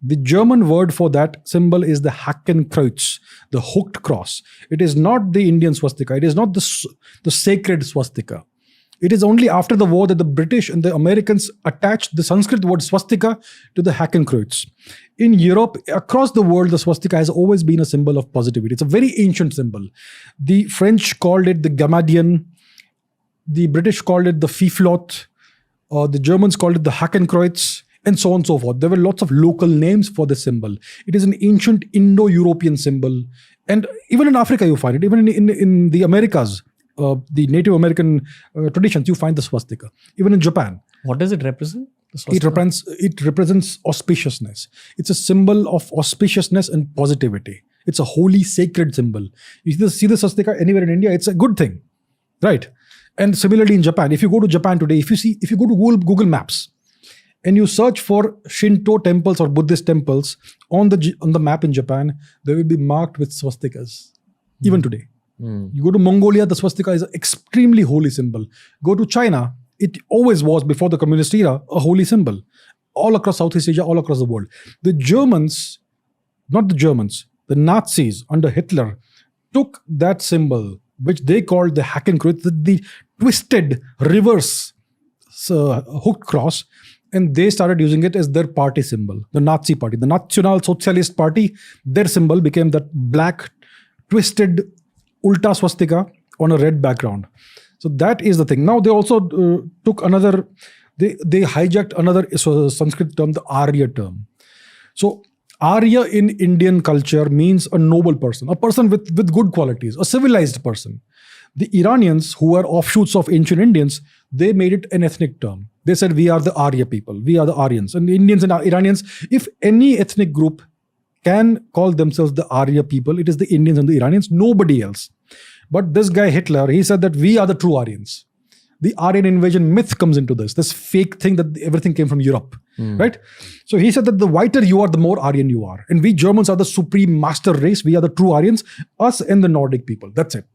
The German word for that symbol is the Hakenkreuz, the hooked cross. It is not the Indian swastika. It is not the sacred swastika. It is only after the war that the British and the Americans attached the Sanskrit word swastika to the Hakenkreuz. In Europe, across the world, the swastika has always been a symbol of positivity. It's a very ancient symbol. The French called it the Gamadian. The British called it the Fiflot. The Germans called it the Hakenkreuz, and so on and so forth. There were lots of local names for this symbol. It is an ancient Indo-European symbol. And even in Africa, you find it. Even in the Americas, the Native American traditions, you find the swastika. Even in Japan. What does it represent? It represents auspiciousness. It's a symbol of auspiciousness and positivity. It's a holy, sacred symbol. You see the swastika anywhere in India, it's a good thing, right? And similarly in Japan, if you go to Japan today, if you go to Google Maps and you search for Shinto temples or Buddhist temples on the map in Japan, they will be marked with swastikas, even today. You go to Mongolia, the swastika is an extremely holy symbol. Go to China, it always was, before the communist era, a holy symbol. All across Southeast Asia, all across the world. The Nazis under Hitler took that symbol, which they called the Hakenkreuz, the twisted reverse hooked cross, and they started using it as their party symbol, the Nazi party. The National Socialist Party, their symbol became that black, twisted, ulta swastika on a red background. So that is the thing. Now they also took another, they hijacked another Sanskrit term, the Arya term. So Arya in Indian culture means a noble person, a person with good qualities, a civilized person. The Iranians, who are offshoots of ancient Indians, they made it an ethnic term. They said, we are the Arya people, we are the Aryans. And the Indians and Iranians, if any ethnic group can call themselves the Arya people, it is the Indians and the Iranians, nobody else. But this guy Hitler, he said that we are the true Aryans. The Aryan invasion myth comes into this fake thing that everything came from Europe, right? So he said that the whiter you are, the more Aryan you are. And we Germans are the supreme master race. We are the true Aryans, us and the Nordic people. That's it.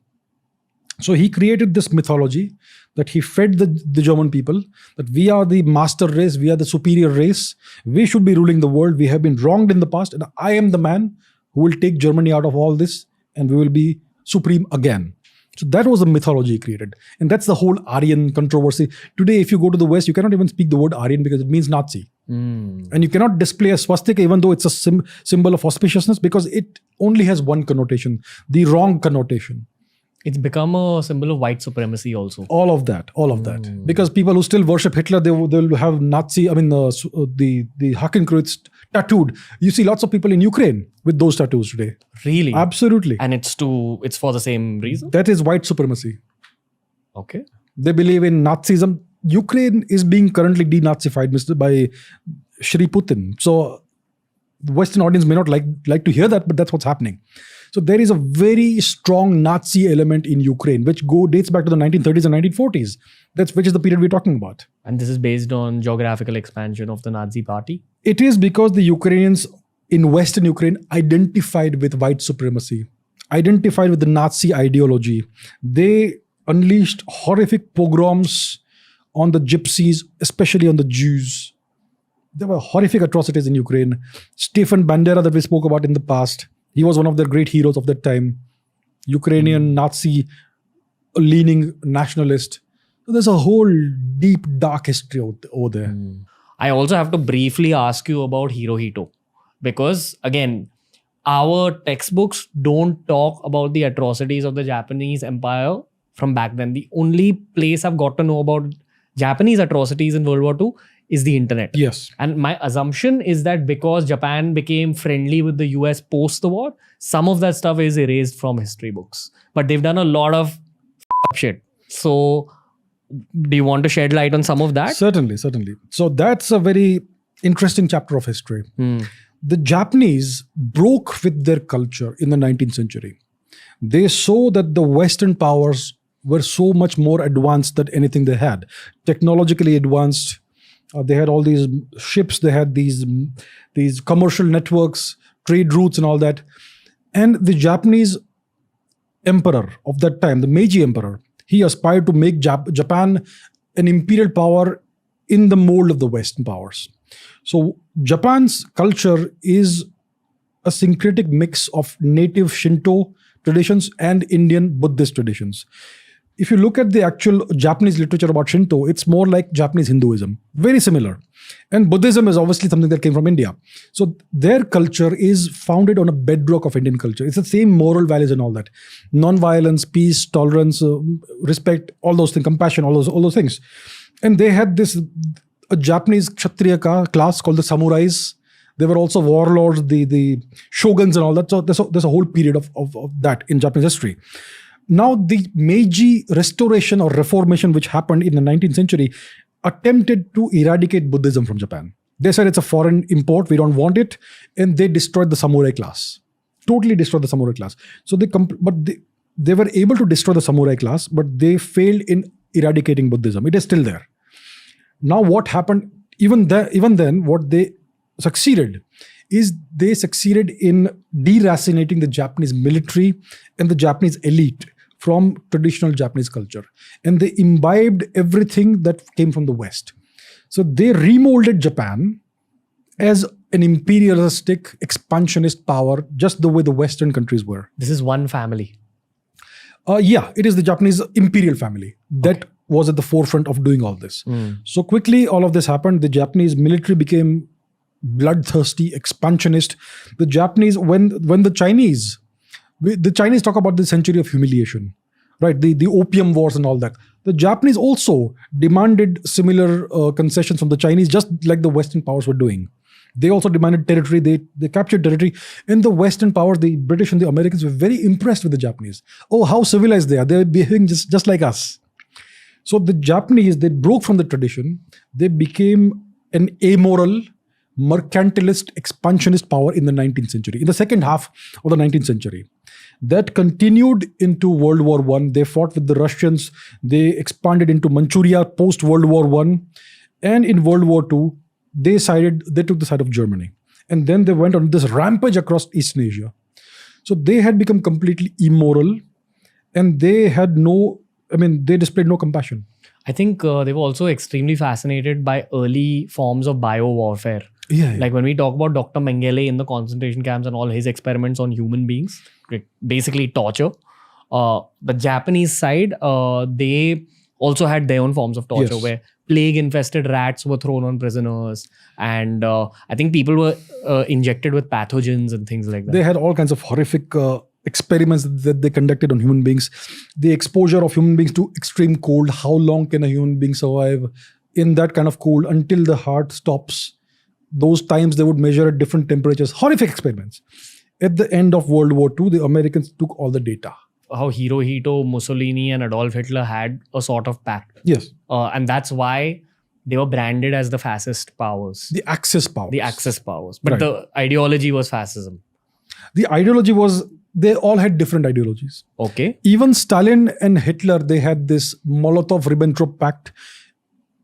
So he created this mythology that he fed the German people, that we are the master race, we are the superior race, we should be ruling the world, we have been wronged in the past, and I am the man who will take Germany out of all this, and we will be supreme again. So that was the mythology he created. And that's the whole Aryan controversy. Today, if you go to the West, you cannot even speak the word Aryan because it means Nazi. And you cannot display a swastika even though it's a symbol of auspiciousness, because it only has one connotation, the wrong connotation. It's become a symbol of white supremacy also. All of that. Because people who still worship Hitler, they'll have Nazi, the Hakenkreuz tattooed. You see lots of people in Ukraine with those tattoos today. Really? Absolutely. And it's for the same reason? That is white supremacy. Okay. They believe in Nazism. Ukraine is being currently denazified by Shri Putin. So the Western audience may not like to hear that, but that's what's happening. So there is a very strong Nazi element in Ukraine, which dates back to the 1930s and 1940s. Which is the period we're talking about. And this is based on geographical expansion of the Nazi party? It is because the Ukrainians in Western Ukraine identified with white supremacy, identified with the Nazi ideology. They unleashed horrific pogroms on the gypsies, especially on the Jews. There were horrific atrocities in Ukraine. Stefan Bandera that we spoke about in the past, he was one of the great heroes of that time. Ukrainian Nazi leaning nationalist. So there's a whole deep, dark history over there. I also have to briefly ask you about Hirohito. Because again, our textbooks don't talk about the atrocities of the Japanese Empire from back then. The only place I've got to know about Japanese atrocities in World War II is the internet. Yes. And my assumption is that because Japan became friendly with the US post the war, some of that stuff is erased from history books. But they've done a lot of shit. So do you want to shed light on some of that? Certainly. So that's a very interesting chapter of history. The Japanese broke with their culture in the 19th century. They saw that the Western powers were so much more advanced than anything they had. Technologically advanced. They had all these ships. They had these commercial networks, trade routes, and all that. And the Japanese emperor of that time, the Meiji emperor, he aspired to make Japan an imperial power in the mold of the Western powers. So Japan's culture is a syncretic mix of native Shinto traditions and Indian Buddhist traditions. If you look at the actual Japanese literature about Shinto, it's more like Japanese Hinduism, very similar. And Buddhism is obviously something that came from India. So their culture is founded on a bedrock of Indian culture. It's the same moral values and all that. Non-violence, peace, tolerance, respect, all those things, compassion, all those things. And they had a Japanese Kshatriya class called the samurais. They were also warlords, the shoguns and all that. So there's a whole period of that in Japanese history. Now, the Meiji restoration or reformation, which happened in the 19th century, attempted to eradicate Buddhism from Japan. They said it's a foreign import, we don't want it, and they destroyed the samurai class. Totally destroyed the samurai class. So they were able to destroy the samurai class, but they failed in eradicating Buddhism. It is still there. Now, what happened? Even then, what they succeeded is they succeeded in deracinating the Japanese military and the Japanese elite from traditional Japanese culture. And they imbibed everything that came from the West. So they remolded Japan as an imperialistic, expansionist power, just the way the Western countries were. This is one family. Yeah, it is the Japanese imperial family that was at the forefront of doing all this. So quickly, all of this happened. The Japanese military became bloodthirsty, expansionist. The Japanese, when the Chinese talk about the century of humiliation, right? The opium wars and all that. The Japanese also demanded similar concessions from the Chinese, just like the Western powers were doing. They also demanded territory. They captured territory. And the Western powers, the British and the Americans, were very impressed with the Japanese. Oh, how civilized they are. They're behaving just like us. So the Japanese, they broke from the tradition. They became an amoral, mercantilist, expansionist power in the 19th century, in the second half of the 19th century. That continued into World War I. They fought with the Russians. They expanded into Manchuria post-World War I. And in World War II, they took the side of Germany. And then they went on this rampage across Eastern Asia. So they had become completely immoral, and they displayed no compassion. I think they were also extremely fascinated by early forms of bio-warfare. Yeah. Like when we talk about Dr. Mengele in the concentration camps and all his experiments on human beings, basically torture. The Japanese side, they also had their own forms of torture, where plague-infested rats were thrown on prisoners, and I think people were injected with pathogens and things like that. They had all kinds of horrific experiments that they conducted on human beings. The exposure of human beings to extreme cold. How long can a human being survive in that kind of cold until the heart stops? Those times they would measure at different temperatures. Horrific experiments. At the end of World War II, the Americans took all the data. How Hirohito, Mussolini and Adolf Hitler had a sort of pact. Yes. And that's why they were branded as the fascist powers. The Axis powers. The Axis powers. But the ideology was fascism. The ideology was, they all had different ideologies. Okay. Even Stalin and Hitler, they had this Molotov-Ribbentrop pact.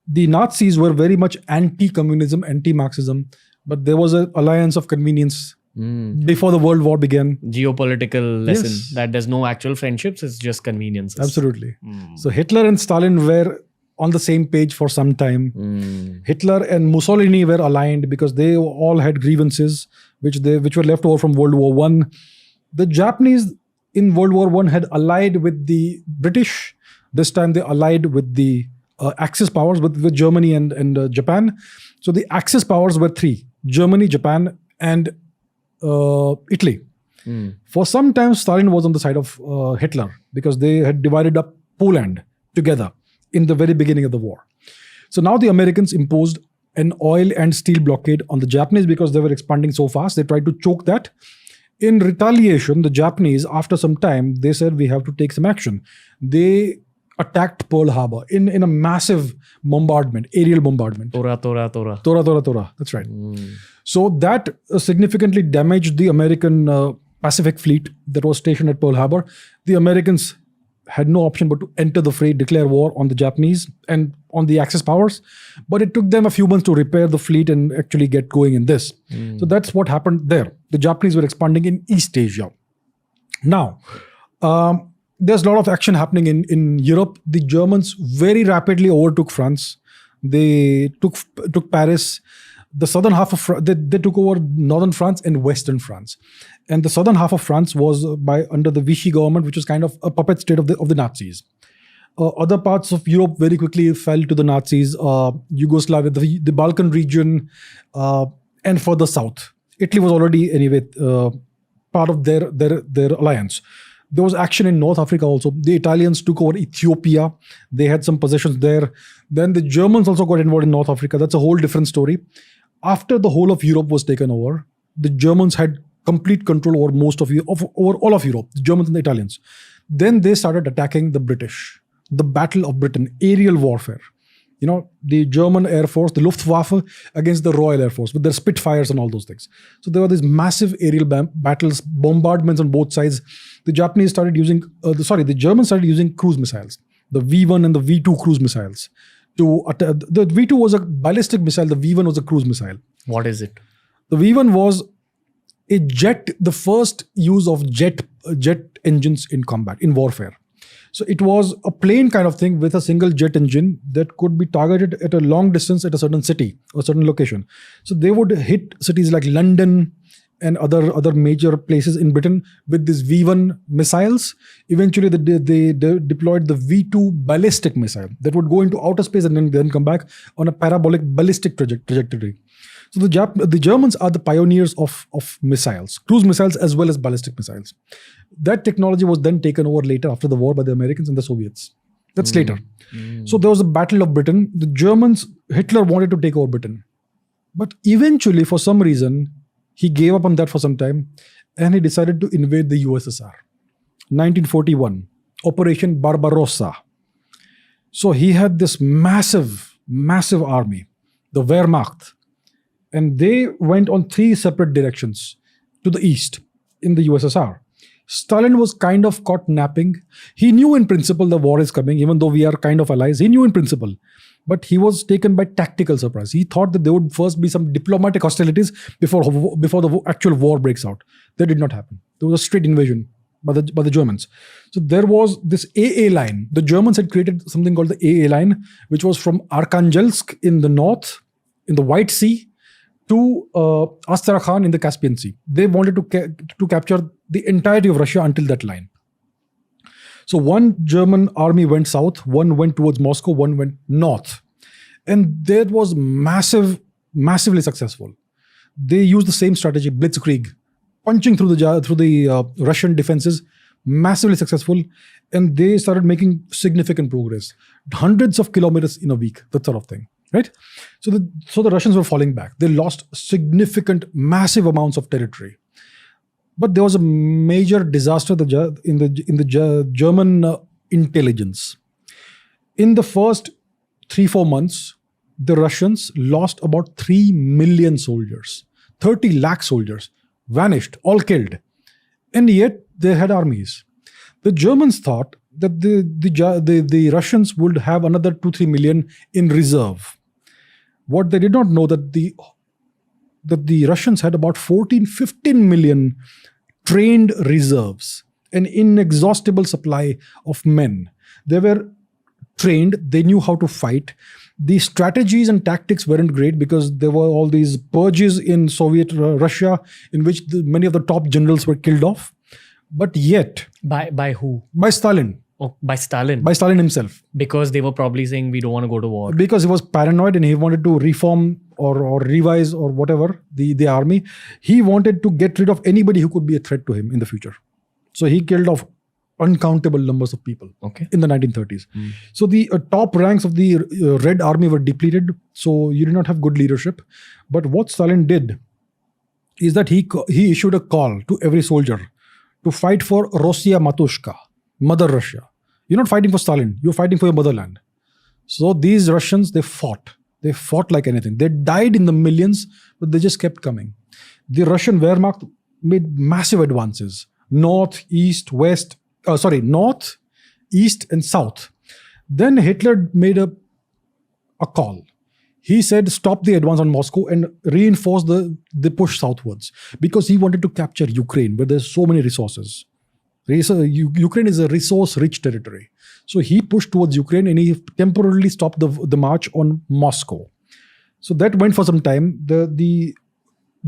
The Nazis were very much anti-communism, anti-Marxism, but there was an alliance of convenience before the World War began. Geopolitical lesson that there's no actual friendships, it's just conveniences. Absolutely. So Hitler and Stalin were on the same page for some time. Hitler and Mussolini were aligned because they all had grievances which were left over from World War I. The Japanese in World War I had allied with the British. This time they allied with the Axis powers, with Germany and Japan. So the Axis powers were three: Germany, Japan, and Italy. For some time, Stalin was on the side of Hitler because they had divided up Poland together in the very beginning of the war. So now the Americans imposed an oil and steel blockade on the Japanese because they were expanding so fast. They tried to choke that. In retaliation, the Japanese, after some time, they said, we have to take some action. They attacked Pearl Harbor in a massive bombardment, aerial bombardment. Tora. That's right. So that significantly damaged the American Pacific fleet that was stationed at Pearl Harbor. The Americans had no option but to enter the fray, declare war on the Japanese and on the Axis powers. But it took them a few months to repair the fleet and actually get going in this. So that's what happened there. The Japanese were expanding in East Asia. Now, there's a lot of action happening in Europe. The Germans very rapidly overtook France. They took Paris. The southern half of they took over northern France and western France, and the southern half of France was under the Vichy government, which was kind of a puppet state of the Nazis. Other parts of Europe very quickly fell to the Nazis. Yugoslavia, the Balkan region, and further south, Italy was already anyway part of their alliance. There was action in North Africa also. The Italians took over Ethiopia. They had some possessions there. Then the Germans also got involved in North Africa. That's a whole different story. After the whole of Europe was taken over, the Germans had complete control over over all of Europe, the Germans and the Italians. Then they started attacking the British. The Battle of Britain, aerial warfare. The German Air Force, the Luftwaffe against the Royal Air Force with their Spitfires and all those things. So there were these massive aerial battles, bombardments on both sides. The Germans started using cruise missiles, the V1 and the V2 cruise missiles. The V2 was a ballistic missile, the V1 was a cruise missile. What is it? The V1 was the first use of jet engines in combat, in warfare. So it was a plane kind of thing with a single jet engine that could be targeted at a long distance at a certain city or certain location. So they would hit cities like London and other major places in Britain with these V1 missiles. Eventually they deployed the V2 ballistic missile that would go into outer space and then come back on a parabolic ballistic trajectory. So the Germans are the pioneers of missiles, cruise missiles as well as ballistic missiles. That technology was then taken over later after the war by the Americans and the Soviets. That's later. So there was a Battle of Britain. The Germans, Hitler wanted to take over Britain. But eventually, for some reason, he gave up on that for some time and he decided to invade the USSR. 1941, Operation Barbarossa. So he had this massive army, the Wehrmacht. And they went on 3 separate directions to the east in the USSR. Stalin was kind of caught napping. He knew in principle the war is coming, even though we are kind of allies. He knew in principle. But he was taken by tactical surprise. He thought that there would first be some diplomatic hostilities before the actual war breaks out. That did not happen. There was a straight invasion by the Germans. So there was this AA line. The Germans had created something called the AA line, which was from Arkhangelsk in the north, in the White Sea, to Astrakhan in the Caspian Sea. They wanted to capture the entirety of Russia until that line. So one German army went south, one went towards Moscow, one went north. And that was massively successful. They used the same strategy, blitzkrieg, punching through the Russian defenses, massively successful. And they started making significant progress. Hundreds of kilometers in a week, that sort of thing. Right? So the Russians were falling back. They lost massive amounts of territory. But there was a major disaster in the German intelligence. In the first 3-4 months, the Russians lost about 3 million soldiers. 30 lakh soldiers vanished, all killed. And yet they had armies. The Germans thought that the Russians would have another 2-3 million in reserve. What they did not know that the Russians had about 14-15 million trained reserves, an inexhaustible supply of men. They were trained, they knew how to fight. The strategies and tactics weren't great because there were all these purges in Soviet Russia in which many of the top generals were killed off. But yet... By who? By Stalin. Oh, by Stalin? By Stalin himself. Because they were probably saying we don't want to go to war. Because he was paranoid and he wanted to reform or revise or whatever the army. He wanted to get rid of anybody who could be a threat to him in the future. So he killed off uncountable numbers of people in the 1930s. So the top ranks of the Red Army were depleted. So you did not have good leadership. But what Stalin did is that he issued a call to every soldier to fight for Rossiya Matushka, Mother Russia. You're not fighting for Stalin. You're fighting for your motherland. So these Russians, they fought. They fought like anything. They died in the millions, but they just kept coming. The Russian Wehrmacht made massive advances. North, east and south. Then Hitler made a call. He said, stop the advance on Moscow and reinforce the push southwards, because he wanted to capture Ukraine, where there's so many resources. Ukraine is a resource-rich territory. So he pushed towards Ukraine and he temporarily stopped the march on Moscow. So that went for some time. The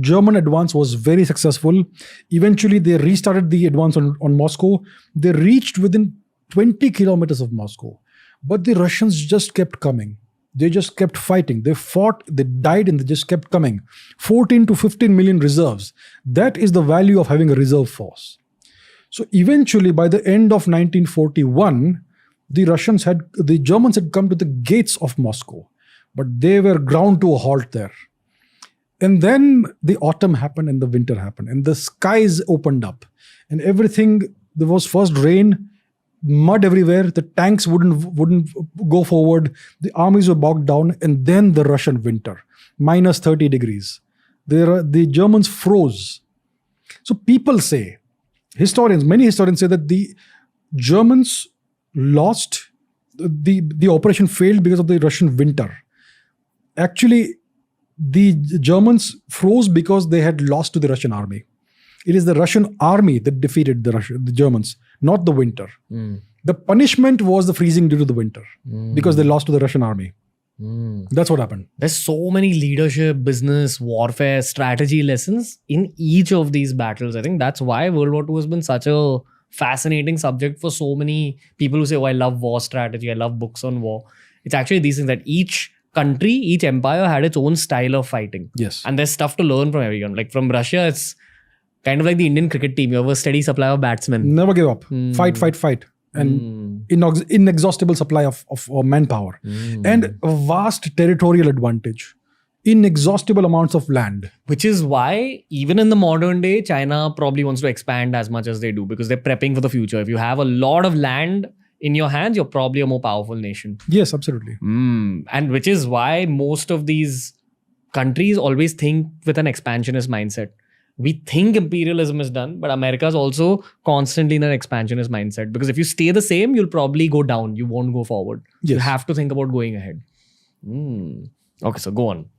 German advance was very successful. Eventually, they restarted the advance on Moscow. They reached within 20 kilometers of Moscow. But the Russians just kept coming. They just kept fighting. They fought, they died, and they just kept coming. 14 to 15 million reserves. That is the value of having a reserve force. So eventually, by the end of 1941, the Germans had come to the gates of Moscow, but they were ground to a halt there. And then the autumn happened and the winter happened, and the skies opened up, and everything. There was first rain, mud everywhere. The tanks wouldn't go forward. The armies were bogged down, and then the Russian winter, minus 30 degrees. The Germans froze. So people say, many historians say that the Germans lost, the operation failed because of the Russian winter. Actually, the Germans froze because they had lost to the Russian army. It is the Russian army that defeated the Germans, not the winter. The punishment was the freezing due to the winter, because they lost to the Russian army. That's what happened. There's so many leadership, business, warfare, strategy lessons in each of these battles. I think that's why World War II has been such a fascinating subject for so many people who say, oh, I love war strategy, I love books on war. It's actually these things that each country, each empire had its own style of fighting. Yes. And there's stuff to learn from everyone. Like from Russia, it's kind of like the Indian cricket team. You have a steady supply of batsmen. Never give up. Fight. And inexhaustible supply of manpower. And a vast territorial advantage. Inexhaustible amounts of land. Which is why, even in the modern day, China probably wants to expand as much as they do, because they're prepping for the future. If you have a lot of land in your hands, you're probably a more powerful nation. Yes, absolutely. And which is why most of these countries always think with an expansionist mindset. We think imperialism is done, but America is also constantly in an expansionist mindset, because if you stay the same, you'll probably go down. You won't go forward. Yes. You have to think about going ahead. Okay, so go on.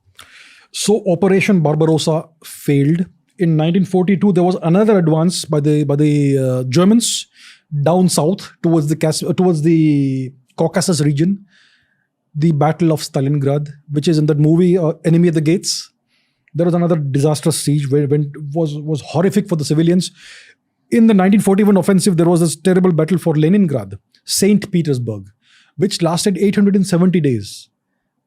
So Operation Barbarossa failed. In 1942, there was another advance by the Germans down south towards the Caucasus region. The Battle of Stalingrad, which is in that movie Enemy at the Gates. There was another disastrous siege where it was horrific for the civilians. In the 1941 offensive, there was this terrible battle for Leningrad, St. Petersburg, which lasted 870 days.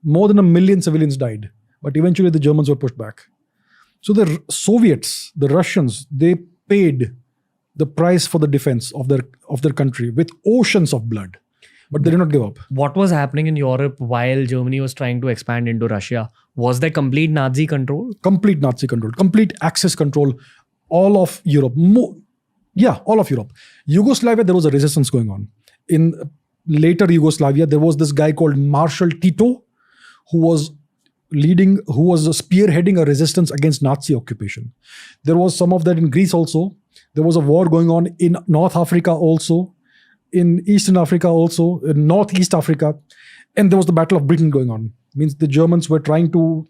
More than 1 million civilians died. But eventually the Germans were pushed back. So the Soviets, the Russians, they paid the price for the defense of their country with oceans of blood. But they did not give up. What was happening in Europe while Germany was trying to expand into Russia? Was there complete Nazi control? Complete Nazi control. Complete Axis control. All of Europe. All of Europe. Yugoslavia, there was a resistance going on. In later Yugoslavia, there was this guy called Marshal Tito, who was spearheading a resistance against Nazi occupation. There was some of that in Greece also. There was a war going on in North Africa also, in Eastern Africa also, in Northeast Africa. And there was the Battle of Britain going on. Means the Germans were trying to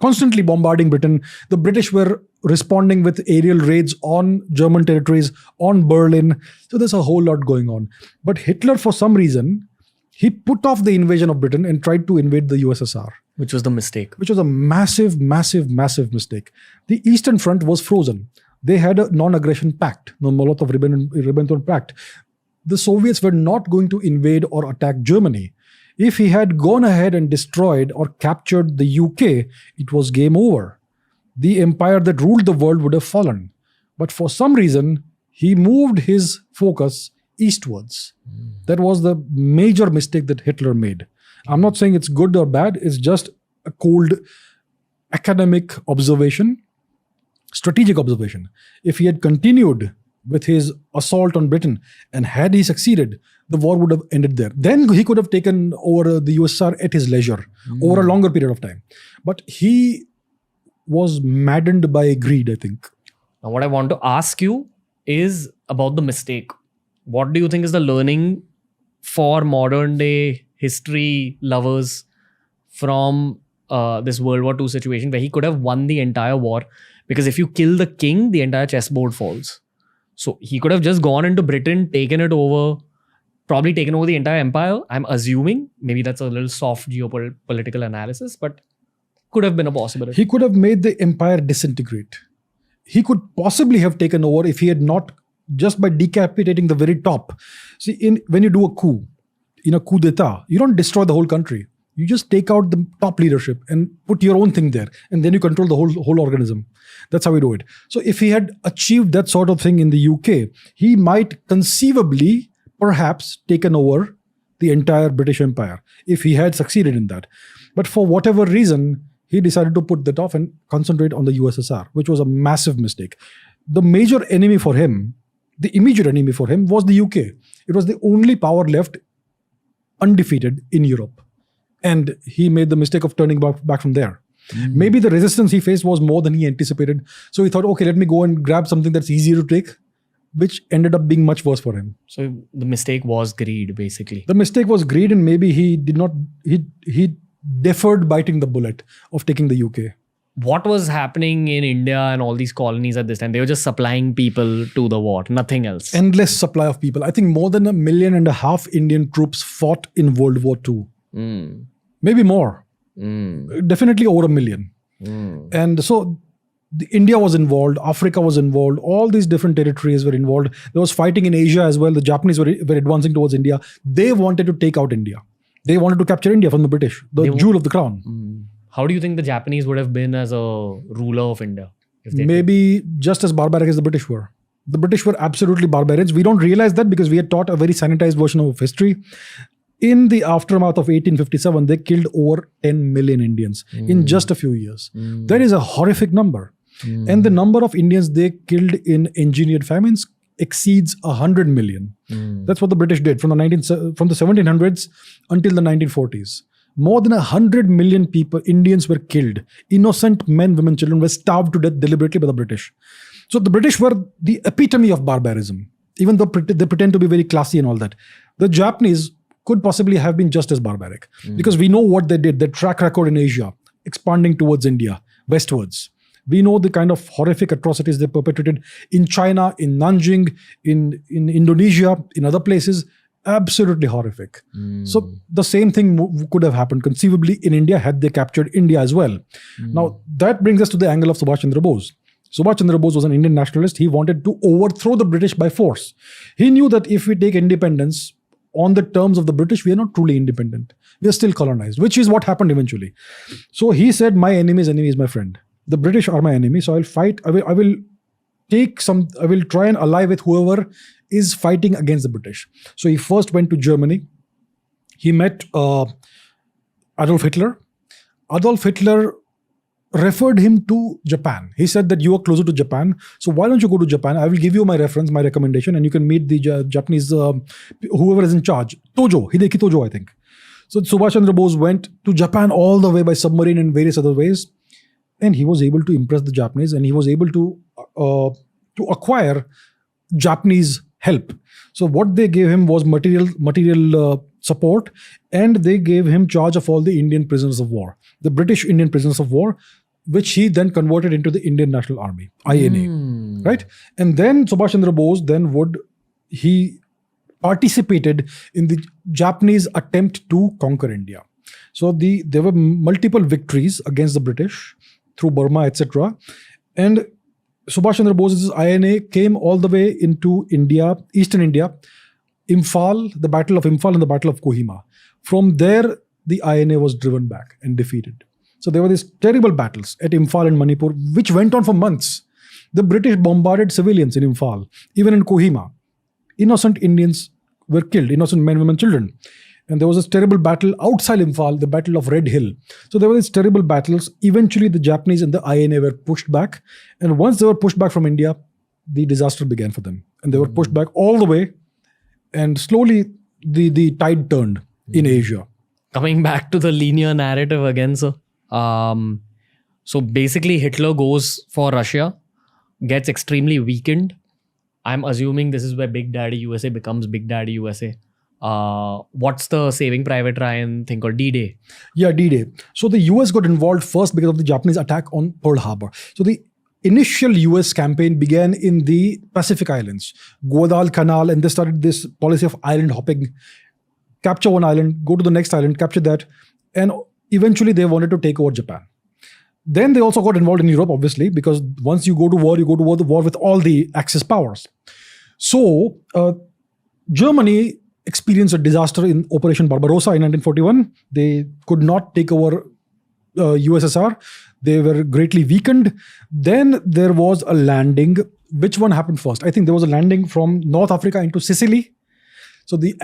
constantly bombarding Britain. The British were responding with aerial raids on German territories, on Berlin. So there's a whole lot going on. But Hitler, for some reason, he put off the invasion of Britain and tried to invade the USSR. Which was the mistake. Which was a massive mistake. The Eastern Front was frozen. They had a non-aggression pact, the Molotov-Ribbentrop Pact. The Soviets were not going to invade or attack Germany. If he had gone ahead and destroyed or captured the UK, it was game over. The empire that ruled the world would have fallen. But for some reason, he moved his focus eastwards. That was the major mistake that Hitler made. I'm not saying it's good or bad. It's just a cold academic observation, strategic observation. If he had continued with his assault on Britain, and had he succeeded, the war would have ended there. Then he could have taken over the USSR at his leisure, over a longer period of time. But he was maddened by greed, I think. Now, what I want to ask you is about the mistake. What do you think is the learning for modern day history lovers from this World War II situation where he could have won the entire war, because if you kill the king, the entire chessboard falls. So he could have just gone into Britain, taken it over, probably taken over the entire empire. I'm assuming, maybe that's a little soft geopolitical analysis, but could have been a possibility. He could have made the empire disintegrate. He could possibly have taken over if he had not, just by decapitating the very top. See, when you do a coup, in a coup d'etat, you don't destroy the whole country. You just take out the top leadership and put your own thing there, and then you control the whole organism. That's how we do it. So if he had achieved that sort of thing in the UK, he might conceivably, perhaps, taken over the entire British Empire if he had succeeded in that. But for whatever reason, he decided to put that off and concentrate on the USSR, which was a massive mistake. The major enemy for him, the immediate enemy for him, was the UK. It was the only power left undefeated in Europe. And he made the mistake of turning back from there. Maybe the resistance he faced was more than he anticipated. So he thought, okay, let me go and grab something that's easier to take, which ended up being much worse for him. So the mistake was greed, basically. The mistake was greed, and maybe he deferred biting the bullet of taking the UK. What was happening in India and all these colonies at this time? They were just supplying people to the war, nothing else. Endless supply of people. I think more than 1.5 million Indian troops fought in World War II. Maybe more. Definitely over 1 million. And so India was involved, Africa was involved, all these different territories were involved. There was fighting in Asia as well. The Japanese were advancing towards India. They wanted to take out India. They wanted to capture India from the British, the jewel of the crown. How do you think the Japanese would have been as a ruler of India? Maybe just as barbaric as the British were. The British were absolutely barbarians. We don't realize that because we are taught a very sanitized version of history. In the aftermath of 1857, they killed over 10 million Indians in just a few years. That is a horrific number. And the number of Indians they killed in engineered famines exceeds 100 million. That's what the British did from the 1700s until the 1940s. More than 100 million people, Indians, were killed. Innocent men, women, children were starved to death deliberately by the British. So the British were the epitome of barbarism, even though they pretend to be very classy and all that. The Japanese could possibly have been just as barbaric because we know what they did, their track record in Asia, expanding towards India, westwards. We know the kind of horrific atrocities they perpetrated in China, in Nanjing, in Indonesia, in other places. Absolutely horrific. So the same thing could have happened conceivably in India had they captured India as well. Now that brings us to the angle of Subhash Chandra Bose. Subhash Chandra Bose was an Indian nationalist. He wanted to overthrow the British by force. He knew that if we take independence on the terms of the British, we are not truly independent. We are still colonized, which is what happened eventually. So he said, my enemy's enemy is my friend. The British are my enemy, so I'll fight. I will try and ally with whoever is fighting against the British. So he first went to Germany. He met Adolf Hitler. Adolf Hitler referred him to Japan. He said that you are closer to Japan, so why don't you go to Japan? I will give you my reference, my recommendation, and you can meet the Japanese, whoever is in charge. Hideki Tojo, I think. So Subhash Chandra Bose went to Japan all the way by submarine and various other ways. And he was able to impress the Japanese, and he was able to acquire Japanese help. So what they gave him was material support, and they gave him charge of all the Indian prisoners of war, the British Indian prisoners of war, which he then converted into the Indian National Army, INA, right? And then Subhash Chandra Bose he participated in the Japanese attempt to conquer India. So there were multiple victories against the British through Burma, etc. And Subhash Chandra Bose's INA came all the way into India, Eastern India, Imphal, the Battle of Imphal and the Battle of Kohima. From there, the INA was driven back and defeated. So there were these terrible battles at Imphal and Manipur, which went on for months. The British bombarded civilians in Imphal, even in Kohima. Innocent Indians were killed, innocent men, women, children. And there was this terrible battle outside Imphal, the Battle of Red Hill. So there were these terrible battles. Eventually, the Japanese and the INA were pushed back. And once they were pushed back from India, the disaster began for them. And they were pushed back all the way. And slowly, the tide turned in Asia. Coming back to the linear narrative again, sir. So basically, Hitler goes for Russia, gets extremely weakened. I'm assuming this is where Big Daddy USA becomes Big Daddy USA. What's the Saving Private Ryan thing called? D-Day. Yeah, D-Day. So the US got involved first because of the Japanese attack on Pearl Harbor. So the initial US campaign began in the Pacific Islands, Guadalcanal, and they started this policy of island hopping. Capture one island, go to the next island, capture that, and eventually they wanted to take over Japan. Then they also got involved in Europe, obviously, because once you go to war, you go to war with all the Axis powers. So Germany experienced a disaster in Operation Barbarossa in 1941. They could not take over USSR. They were greatly weakened. Then there was a landing. Which one happened first? I think there was a landing from North Africa into Sicily. So the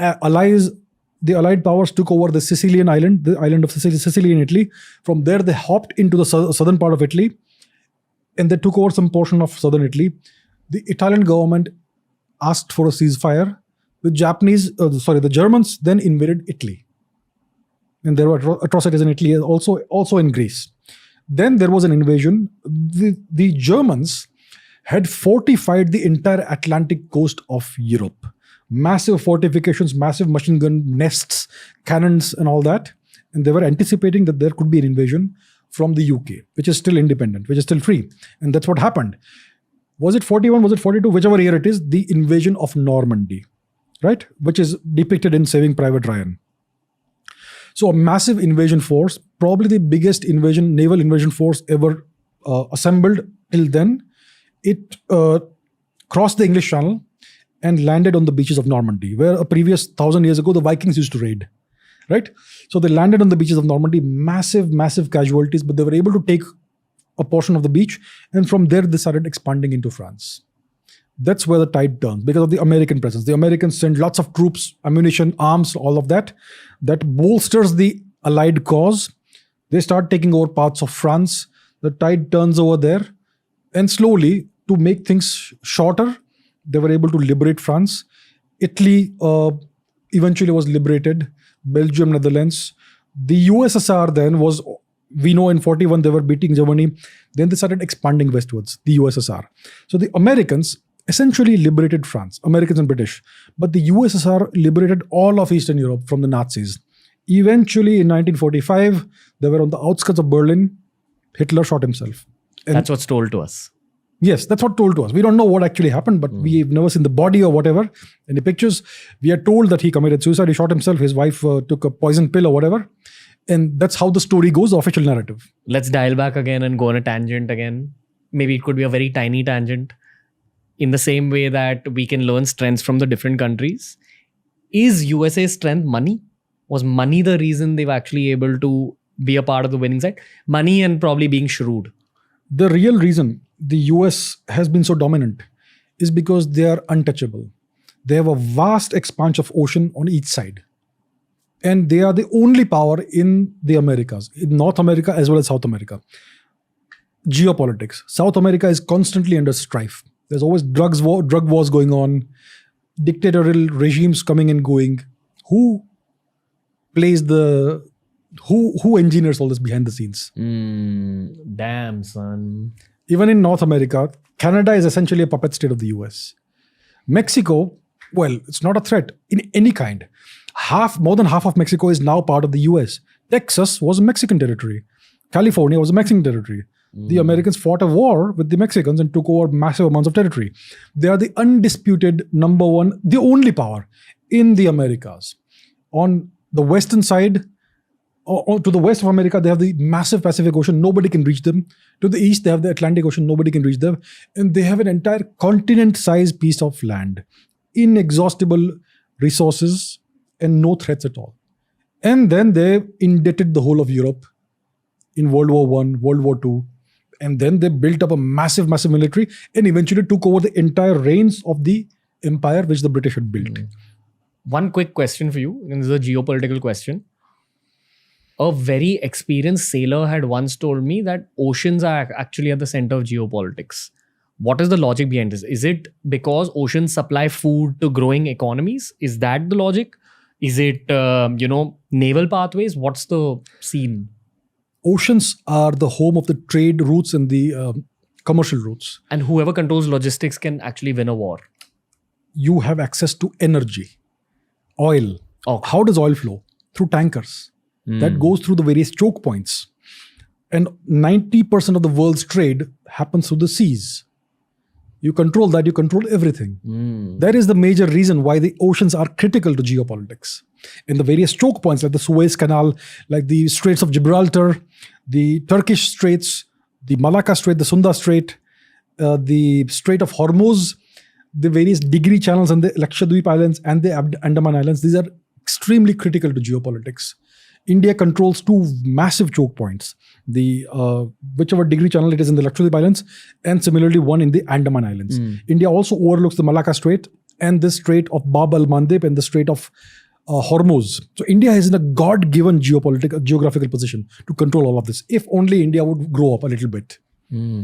Allied powers took over the Sicilian island, the island of Sicily in Italy. From there, they hopped into the southern part of Italy, and they took over some portion of southern Italy. The Italian government asked for a ceasefire. The Germans then invaded Italy, and there were atrocities in Italy, also in Greece. Then there was an invasion. The Germans had fortified the entire Atlantic coast of Europe. Massive fortifications, massive machine gun nests, cannons, and all that. And they were anticipating that there could be an invasion from the UK, which is still independent, which is still free. And that's what happened. Was it 41? Was it 42? Whichever year it is, the invasion of Normandy, right? Which is depicted in Saving Private Ryan. So a massive invasion force, probably the biggest naval invasion force ever assembled till then. It crossed the English Channel and landed on the beaches of Normandy, where a previous 1,000 years ago, the Vikings used to raid, right? So they landed on the beaches of Normandy, massive, massive casualties, but they were able to take a portion of the beach. And from there, they started expanding into France. That's where the tide turns because of the American presence. The Americans send lots of troops, ammunition, arms, all of that. That bolsters the Allied cause. They start taking over parts of France. The tide turns over there. And slowly, to make things shorter, they were able to liberate France. Italy eventually was liberated. Belgium, Netherlands. The USSR then was, we know in 41 they were beating Germany. Then they started expanding westwards, the USSR. So the Americans essentially liberated France, Americans and British. But the USSR liberated all of Eastern Europe from the Nazis. Eventually in 1945, they were on the outskirts of Berlin. Hitler shot himself. And that's what's told to us. Yes, that's what told to us. We don't know what actually happened, but we've never seen the body or whatever. In the pictures, we are told that he committed suicide. He shot himself. His wife took a poison pill or whatever. And that's how the story goes, the official narrative. Let's dial back again and go on a tangent again. Maybe it could be a very tiny tangent. In the same way that we can learn strengths from the different countries. Is USA's strength money? Was money the reason they were actually able to be a part of the winning side? Money and probably being shrewd. The real reason the US has been so dominant is because they are untouchable. They have a vast expanse of ocean on each side. And they are the only power in the Americas, in North America as well as South America. Geopolitics. South America is constantly under strife. There's always drug wars going on, dictatorial regimes coming and going. Who engineers all this behind the scenes? Damn, son. Even in North America, Canada is essentially a puppet state of the US. Mexico, well, it's not a threat in any kind. More than half of Mexico is now part of the US. Texas was a Mexican territory. California was a Mexican territory. The Americans fought a war with the Mexicans and took over massive amounts of territory. They are the undisputed number one, the only power in the Americas. On the western side, or to the west of America, they have the massive Pacific Ocean. Nobody can reach them. To the east, they have the Atlantic Ocean. Nobody can reach them. And they have an entire continent-sized piece of land. Inexhaustible resources and no threats at all. And then they indebted the whole of Europe in World War I, World War II. And then they built up a massive, massive military and eventually took over the entire reins of the empire which the British had built. One quick question for you, and this is a geopolitical question. A very experienced sailor had once told me that oceans are actually at the center of geopolitics. What is the logic behind this? Is it because oceans supply food to growing economies? Is that the logic? Is it, naval pathways? What's the scene? Oceans are the home of the trade routes and the commercial routes. And whoever controls logistics can actually win a war. You have access to energy, oil, Okay. How does oil flow? Through tankers. That goes through the various choke points. And 90% of the world's trade happens through the seas. You control that, you control everything. That is the major reason why the oceans are critical to geopolitics. And the various choke points like the Suez Canal, like the Straits of Gibraltar, the Turkish Straits, the Malacca Strait, the Sunda Strait, the Strait of Hormuz, the various degree channels and the Lakshadweep Islands and the Andaman Islands, these are extremely critical to geopolitics. India controls two massive choke points, the whichever degree channel it is in the Lakshadweep Islands, and similarly one in the Andaman Islands. India also overlooks the Malacca Strait and the Strait of Bab al-Mandeb and the Strait of Hormuz. So India is in a God-given geographical position to control all of this. If only India would grow up a little bit.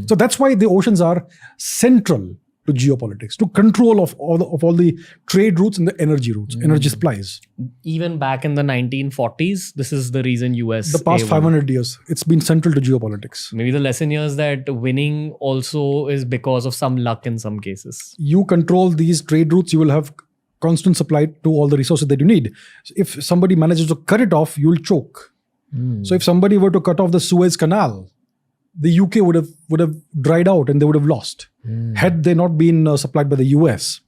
So that's why the oceans are central to geopolitics, to control of all the trade routes and the energy routes, energy supplies. Even back in the 1940s, this is the reason US. The past 500 years, it's been central to geopolitics. Maybe the lesson here is that winning also is because of some luck in some cases. You control these trade routes, you will have constant supply to all the resources that you need. If somebody manages to cut it off, you'll choke. So if somebody were to cut off the Suez Canal, the UK would have dried out and they would have lost had they not been supplied by the US.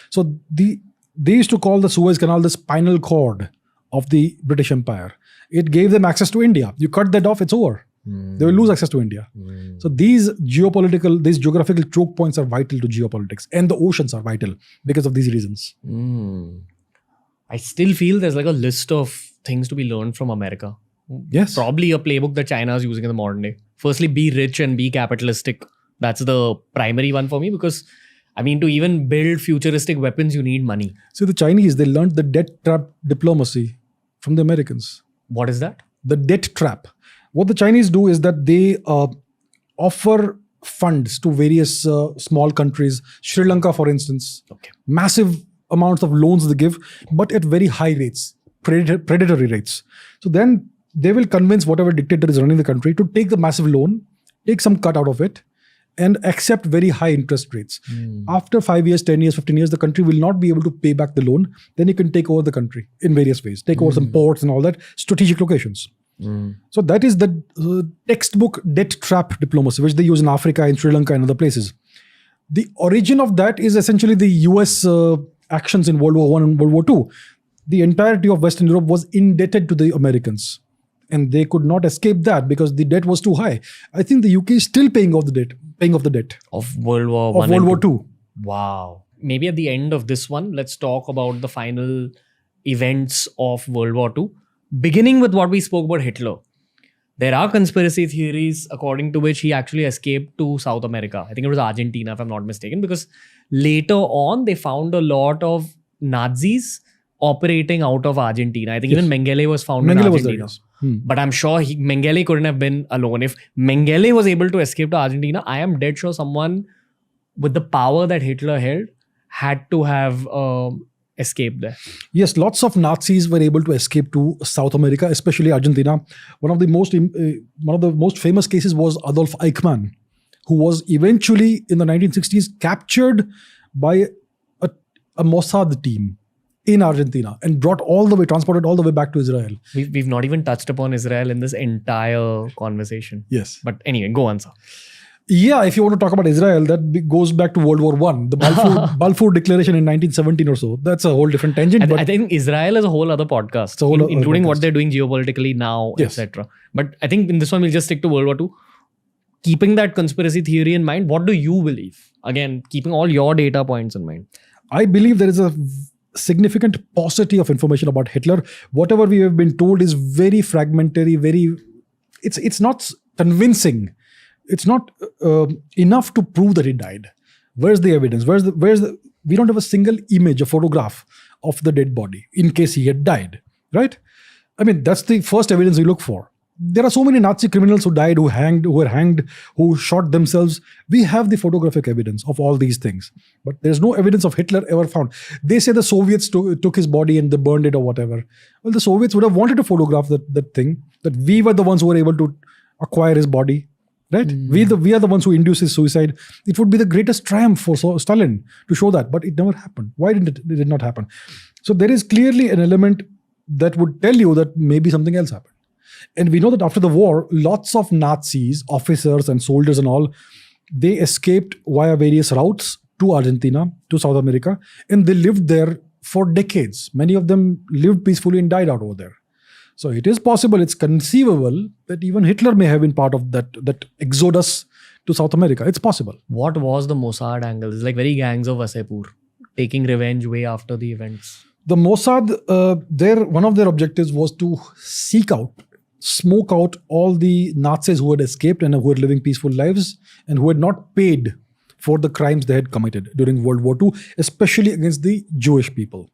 So they used to call the Suez Canal the spinal cord of the British Empire. It gave them access to India. You cut that off, it's over. They will lose access to India. So these geographical choke points are vital to geopolitics, and the oceans are vital because of these reasons. I still feel there's like a list of things to be learned from America. Yes. Probably a playbook that China is using in the modern day. Firstly, be rich and be capitalistic. That's the primary one for me, because I mean, to even build futuristic weapons, you need money. So the Chinese, they learned the debt trap diplomacy from the Americans. What is that? The debt trap. What the Chinese do is that they offer funds to various small countries. Sri Lanka, for instance. Okay. Massive amounts of loans they give, but at very high rates, predatory rates. So then they will convince whatever dictator is running the country to take the massive loan, take some cut out of it, and accept very high interest rates. After 5 years, 10 years, 15 years, the country will not be able to pay back the loan. Then you can take over the country in various ways. Take over some ports and all that, strategic locations. So that is the textbook debt trap diplomacy, which they use in Africa, in Sri Lanka and other places. The origin of that is essentially the US actions in World War I and World War II. The entirety of Western Europe was indebted to the Americans. And they could not escape that because the debt was too high. I think the UK is still paying off the debt Of World War I. Of World War II. Wow. Maybe at the end of this one, let's talk about the final events of World War II. Beginning with what we spoke about Hitler. There are conspiracy theories according to which he actually escaped to South America. I think it was Argentina, if I'm not mistaken, because later on they found a lot of Nazis operating out of Argentina. I think even Mengele was found in Argentina. But I'm sure Mengele couldn't have been alone. If Mengele was able to escape to Argentina, I am dead sure someone with the power that Hitler held had to have escaped there. Yes, lots of Nazis were able to escape to South America, especially Argentina. One of the most famous cases was Adolf Eichmann, who was eventually in the 1960s captured by a Mossad team in Argentina and transported all the way back to Israel. We've not even touched upon Israel in this entire conversation. Yes. But anyway, go on, sir. Yeah, if you want to talk about Israel, that goes back to World War I, the Balfour Declaration in 1917 or so. That's a whole different tangent. I think Israel is a whole other podcast, including what they're doing geopolitically now, yes, etc. But I think in this one, we'll just stick to World War II. Keeping that conspiracy theory in mind, what do you believe? Again, keeping all your data points in mind. I believe there is a significant paucity of information about Hitler. Whatever we have been told is very fragmentary, it's not convincing. It's not enough to prove that he died. Where's the evidence? We don't have a single image, a photograph of the dead body in case he had died, right? I mean, that's the first evidence we look for. There are so many Nazi criminals who died, who were hanged, who shot themselves. We have the photographic evidence of all these things. But there's no evidence of Hitler ever found. They say the Soviets took his body and they burned it or whatever. Well, the Soviets would have wanted to photograph that thing, that we were the ones who were able to acquire his body, right? We are the ones who induced his suicide. It would be the greatest triumph for Stalin to show that. But it never happened. Why did it not happen? So there is clearly an element that would tell you that maybe something else happened. And we know that after the war, lots of Nazis, officers and soldiers and all, they escaped via various routes to Argentina, to South America, and they lived there for decades. Many of them lived peacefully and died out over there. So it is possible, it's conceivable that even Hitler may have been part of that exodus to South America. It's possible. What was the Mossad angle? It's like very Gangs of Wasseypur, taking revenge way after the events. The Mossad, one of their objectives was to smoke out all the Nazis who had escaped and who were living peaceful lives and who had not paid for the crimes they had committed during World War II, especially against the Jewish people.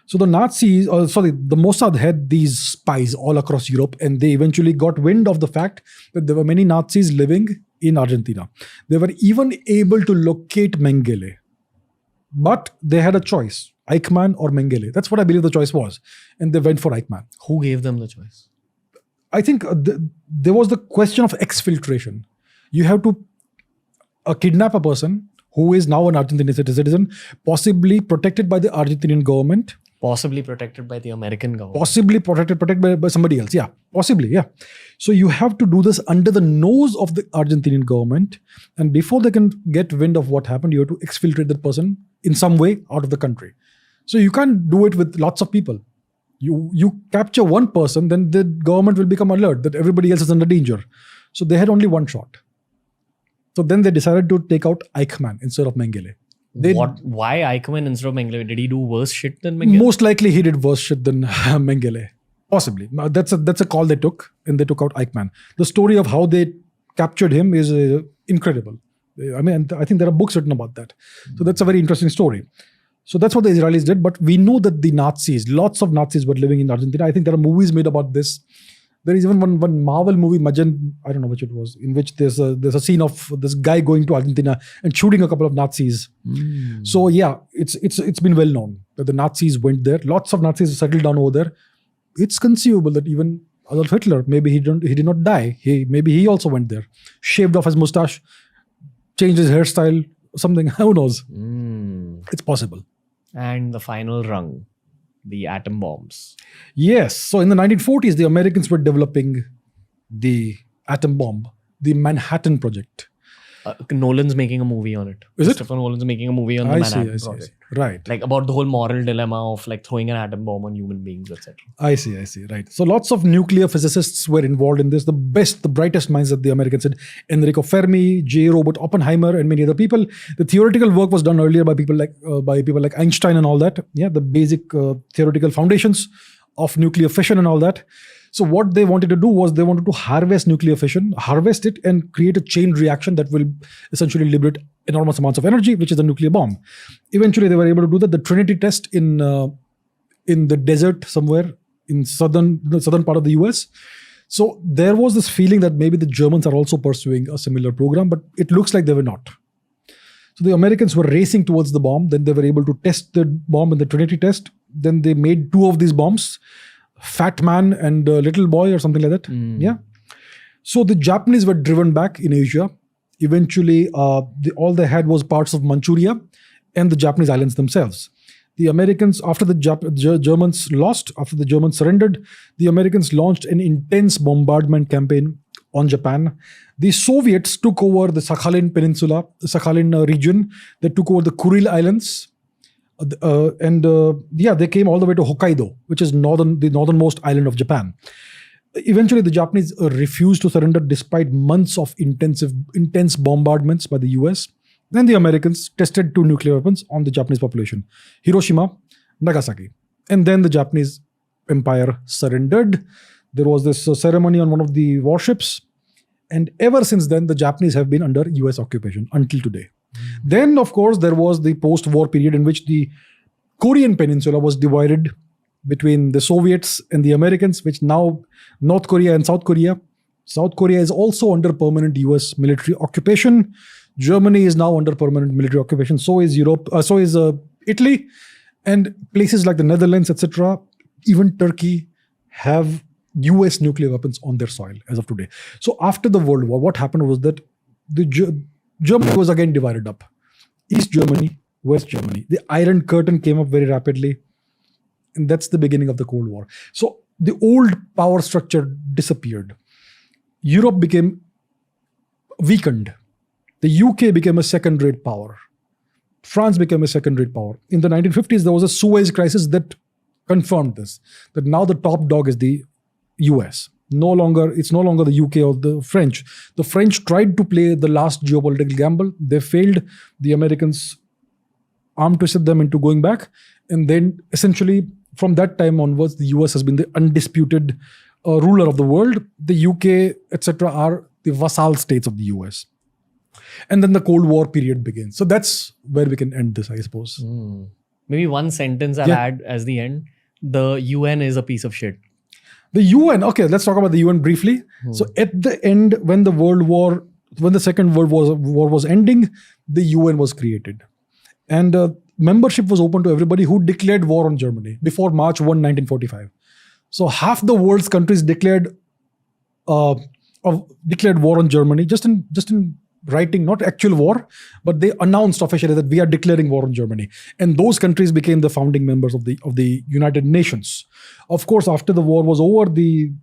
So the Mossad had these spies all across Europe, and they eventually got wind of the fact that there were many Nazis living in Argentina. They were even able to locate Mengele. But they had a choice, Eichmann or Mengele. That's what I believe the choice was. And they went for Eichmann. Who gave them the choice? I think there was the question of exfiltration. You have to kidnap a person who is now an Argentinian citizen, possibly protected by the Argentinian government. Possibly protected by the American government. Possibly protected by somebody else. Yeah, possibly, yeah. So you have to do this under the nose of the Argentinian government. And before they can get wind of what happened, you have to exfiltrate that person in some way out of the country. So you can't do it with lots of people. You capture one person, then the government will become alert that everybody else is under danger. So they had only one shot. So then they decided to take out Eichmann instead of Mengele. Why Eichmann instead of Mengele? Did he do worse shit than Mengele? Most likely he did worse shit than Mengele. Possibly. That's a call they took, and they took out Eichmann. The story of how they captured him is incredible. I mean, I think there are books written about that. So that's a very interesting story. So that's what the Israelis did. But we know that the Nazis, lots of Nazis were living in Argentina. I think there are movies made about this. There is even one Marvel movie, Majan, I don't know which it was, in which there's a scene of this guy going to Argentina and shooting a couple of Nazis. So yeah, it's been well known that the Nazis went there. Lots of Nazis settled down over there. It's conceivable that even Adolf Hitler, maybe he did not die. Maybe he also went there, shaved off his mustache, changed his hairstyle, something. Who knows? It's possible. And the final rung, the atom bombs. Yes. So in the 1940s, the Americans were developing the atom bomb, the Manhattan Project. Nolan's making a movie on it. Is it? Christopher Nolan's making a movie on the Manhattan Project. Right. Like about the whole moral dilemma of like throwing an atom bomb on human beings, etc. I see. Right. So lots of nuclear physicists were involved in this. The brightest minds that the Americans had. Enrico Fermi, J. Robert Oppenheimer, and many other people. The theoretical work was done earlier by people like Einstein and all that. Yeah, the basic theoretical foundations of nuclear fission and all that. So what they wanted to do was they wanted to harvest nuclear fission, harvest it and create a chain reaction that will essentially liberate enormous amounts of energy, which is the nuclear bomb. Eventually, they were able to do that. The Trinity test in the desert somewhere in the southern part of the US. So there was this feeling that maybe the Germans are also pursuing a similar program, but it looks like they were not. So the Americans were racing towards the bomb. Then they were able to test the bomb in the Trinity test. Then they made two of these bombs. Fat Man and Little Boy or something like that. Yeah. So the Japanese were driven back in Asia. Eventually, all they had was parts of Manchuria and the Japanese islands themselves. The Americans, after the Germans lost, after the Germans surrendered, the Americans launched an intense bombardment campaign on Japan. The Soviets took over the Sakhalin Peninsula, the Sakhalin region. They took over the Kuril Islands. They came all the way to Hokkaido, which is the northernmost island of Japan. Eventually, the Japanese refused to surrender despite months of intense bombardments by the US. Then the Americans tested two nuclear weapons on the Japanese population, Hiroshima, Nagasaki. And then the Japanese empire surrendered. There was this ceremony on one of the warships. And ever since then, the Japanese have been under US occupation until today. Then, of course, there was the post-war period in which the Korean peninsula was divided between the Soviets and the Americans, which now North Korea and South Korea. South Korea is also under permanent US military occupation. Germany is now under permanent military occupation. So is Europe. So is Italy, and places like the Netherlands, etc. Even Turkey have US nuclear weapons on their soil as of today. So after the World War, what happened was that Germany was again divided up. East Germany, West Germany. The Iron Curtain came up very rapidly. And that's the beginning of the Cold War. So the old power structure disappeared. Europe became weakened. The UK became a second-rate power. France became a second-rate power. In the 1950s, there was a Suez crisis that confirmed this, that now the top dog is the US. It's no longer the UK or the French. The French tried to play the last geopolitical gamble. They failed. The Americans arm twisted them into going back. And then essentially from that time onwards, the US has been the undisputed ruler of the world. The UK, etc., are the vassal states of the US. And then the Cold War period begins. So that's where we can end this, I suppose. Maybe one sentence I'll add as the end. The UN is a piece of shit. The UN, okay, let's talk about the UN briefly. So at the end, when the Second World War was ending, the UN was created. And membership was open to everybody who declared war on Germany before March 1, 1945. So half the world's countries declared war on Germany, just in writing, not actual war, but they announced officially that we are declaring war on Germany. And those countries became the founding members of the United Nations. Of course, after the war was over, the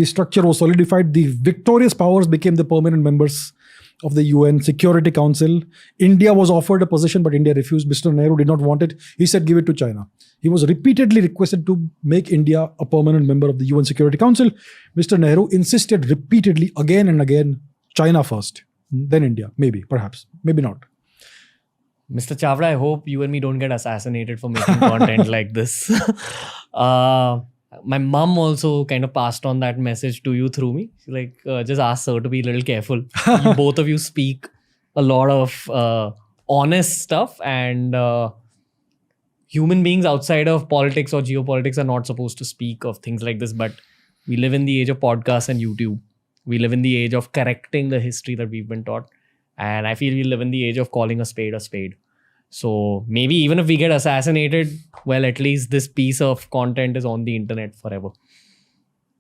structure was solidified. The victorious powers became the permanent members of the UN Security Council. India was offered a position, but India refused. Mr. Nehru did not want it. He said, give it to China. He was repeatedly requested to make India a permanent member of the UN Security Council. Mr. Nehru insisted repeatedly, again and again, China first. Then India, maybe, perhaps, maybe not. Mr. Chavda, I hope you and me don't get assassinated for making content like this. My mom also kind of passed on that message to you through me. She's like, just ask sir to be a little careful. Both of you speak a lot of honest stuff, and human beings outside of politics or geopolitics are not supposed to speak of things like this. But we live in the age of podcasts and YouTube. We live in the age of correcting the history that we've been taught. And I feel we live in the age of calling a spade a spade. So maybe even if we get assassinated, well, at least this piece of content is on the internet forever.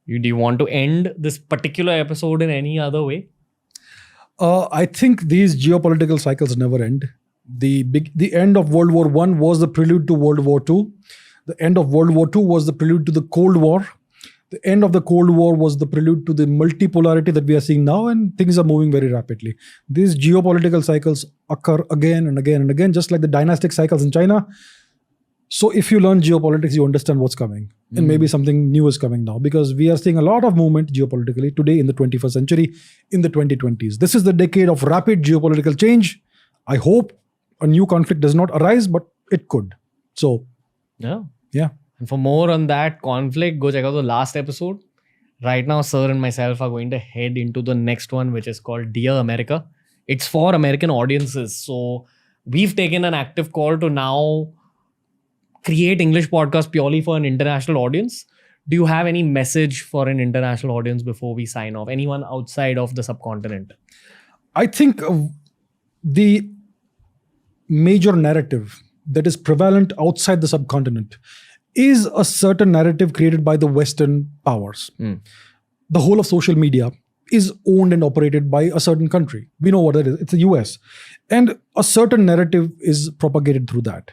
Do you want to end this particular episode in any other way? I think these geopolitical cycles never end. The end of World War I was the prelude to World War II. The end of World War II was the prelude to the Cold War. The end of the Cold War was the prelude to the multipolarity that we are seeing now, and things are moving very rapidly. These geopolitical cycles occur again and again and again, just like the dynastic cycles in China. So if you learn geopolitics, you understand what's coming. And maybe something new is coming now, because we are seeing a lot of movement geopolitically today in the 21st century, in the 2020s. This is the decade of rapid geopolitical change. I hope a new conflict does not arise, but it could. So, yeah. And for more on that conflict, go check out the last episode. Right now, sir and myself are going to head into the next one, which is called Dear America. It's for American audiences. So we've taken an active call to now create English podcasts purely for an international audience. Do you have any message for an international audience before we sign off? Anyone outside of the subcontinent? I think the major narrative that is prevalent outside the subcontinent is a certain narrative created by the Western powers. The whole of social media is owned and operated by a certain country. We know what that is. It's the US. And a certain narrative is propagated through that.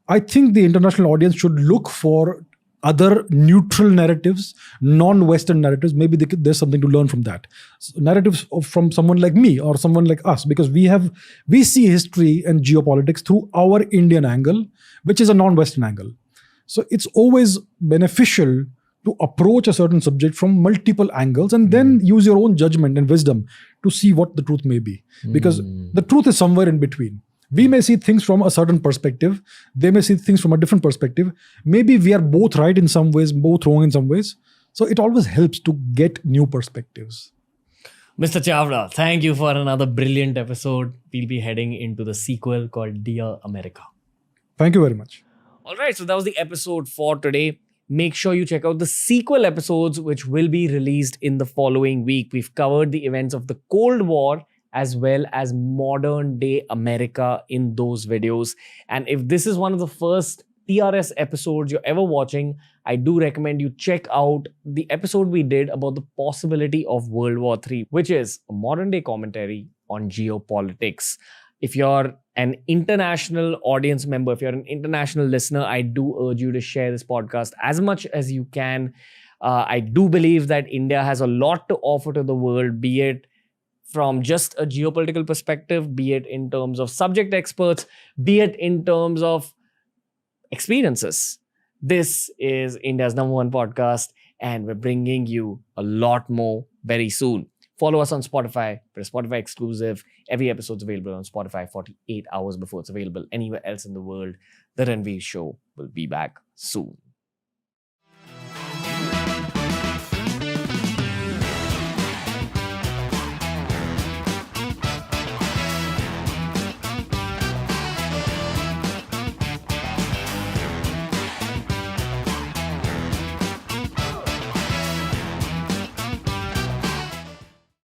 I think the international audience should look for other neutral narratives, non-Western narratives. Maybe there's something to learn from that. Narratives from someone like me or someone like us, because we see history and geopolitics through our Indian angle, which is a non-Western angle. So it's always beneficial to approach a certain subject from multiple angles and then use your own judgment and wisdom to see what the truth may be. Because the truth is somewhere in between. We may see things from a certain perspective. They may see things from a different perspective. Maybe we are both right in some ways, both wrong in some ways. So it always helps to get new perspectives. Mr. Chavda, thank you for another brilliant episode. We'll be heading into the sequel called Dear America. Thank you very much. All right, so that was the episode for today. Make sure you check out the sequel episodes, which will be released in the following week. We've covered the events of the Cold War as well as modern day America in those videos. And if this is one of the first TRS episodes you're ever watching, I do recommend you check out the episode we did about the possibility of World War III, which is a modern day commentary on geopolitics. If you're an international audience member, if you're an international listener, I do urge you to share this podcast as much as you can. I do believe that India has a lot to offer to the world, be it from just a geopolitical perspective, be it in terms of subject experts, be it in terms of experiences. This is India's #1 podcast, and we're bringing you a lot more very soon. Follow us on Spotify. We're a Spotify exclusive. Every episode's available on Spotify 48 hours before it's available anywhere else in the world. The Ranveer Show will be back soon.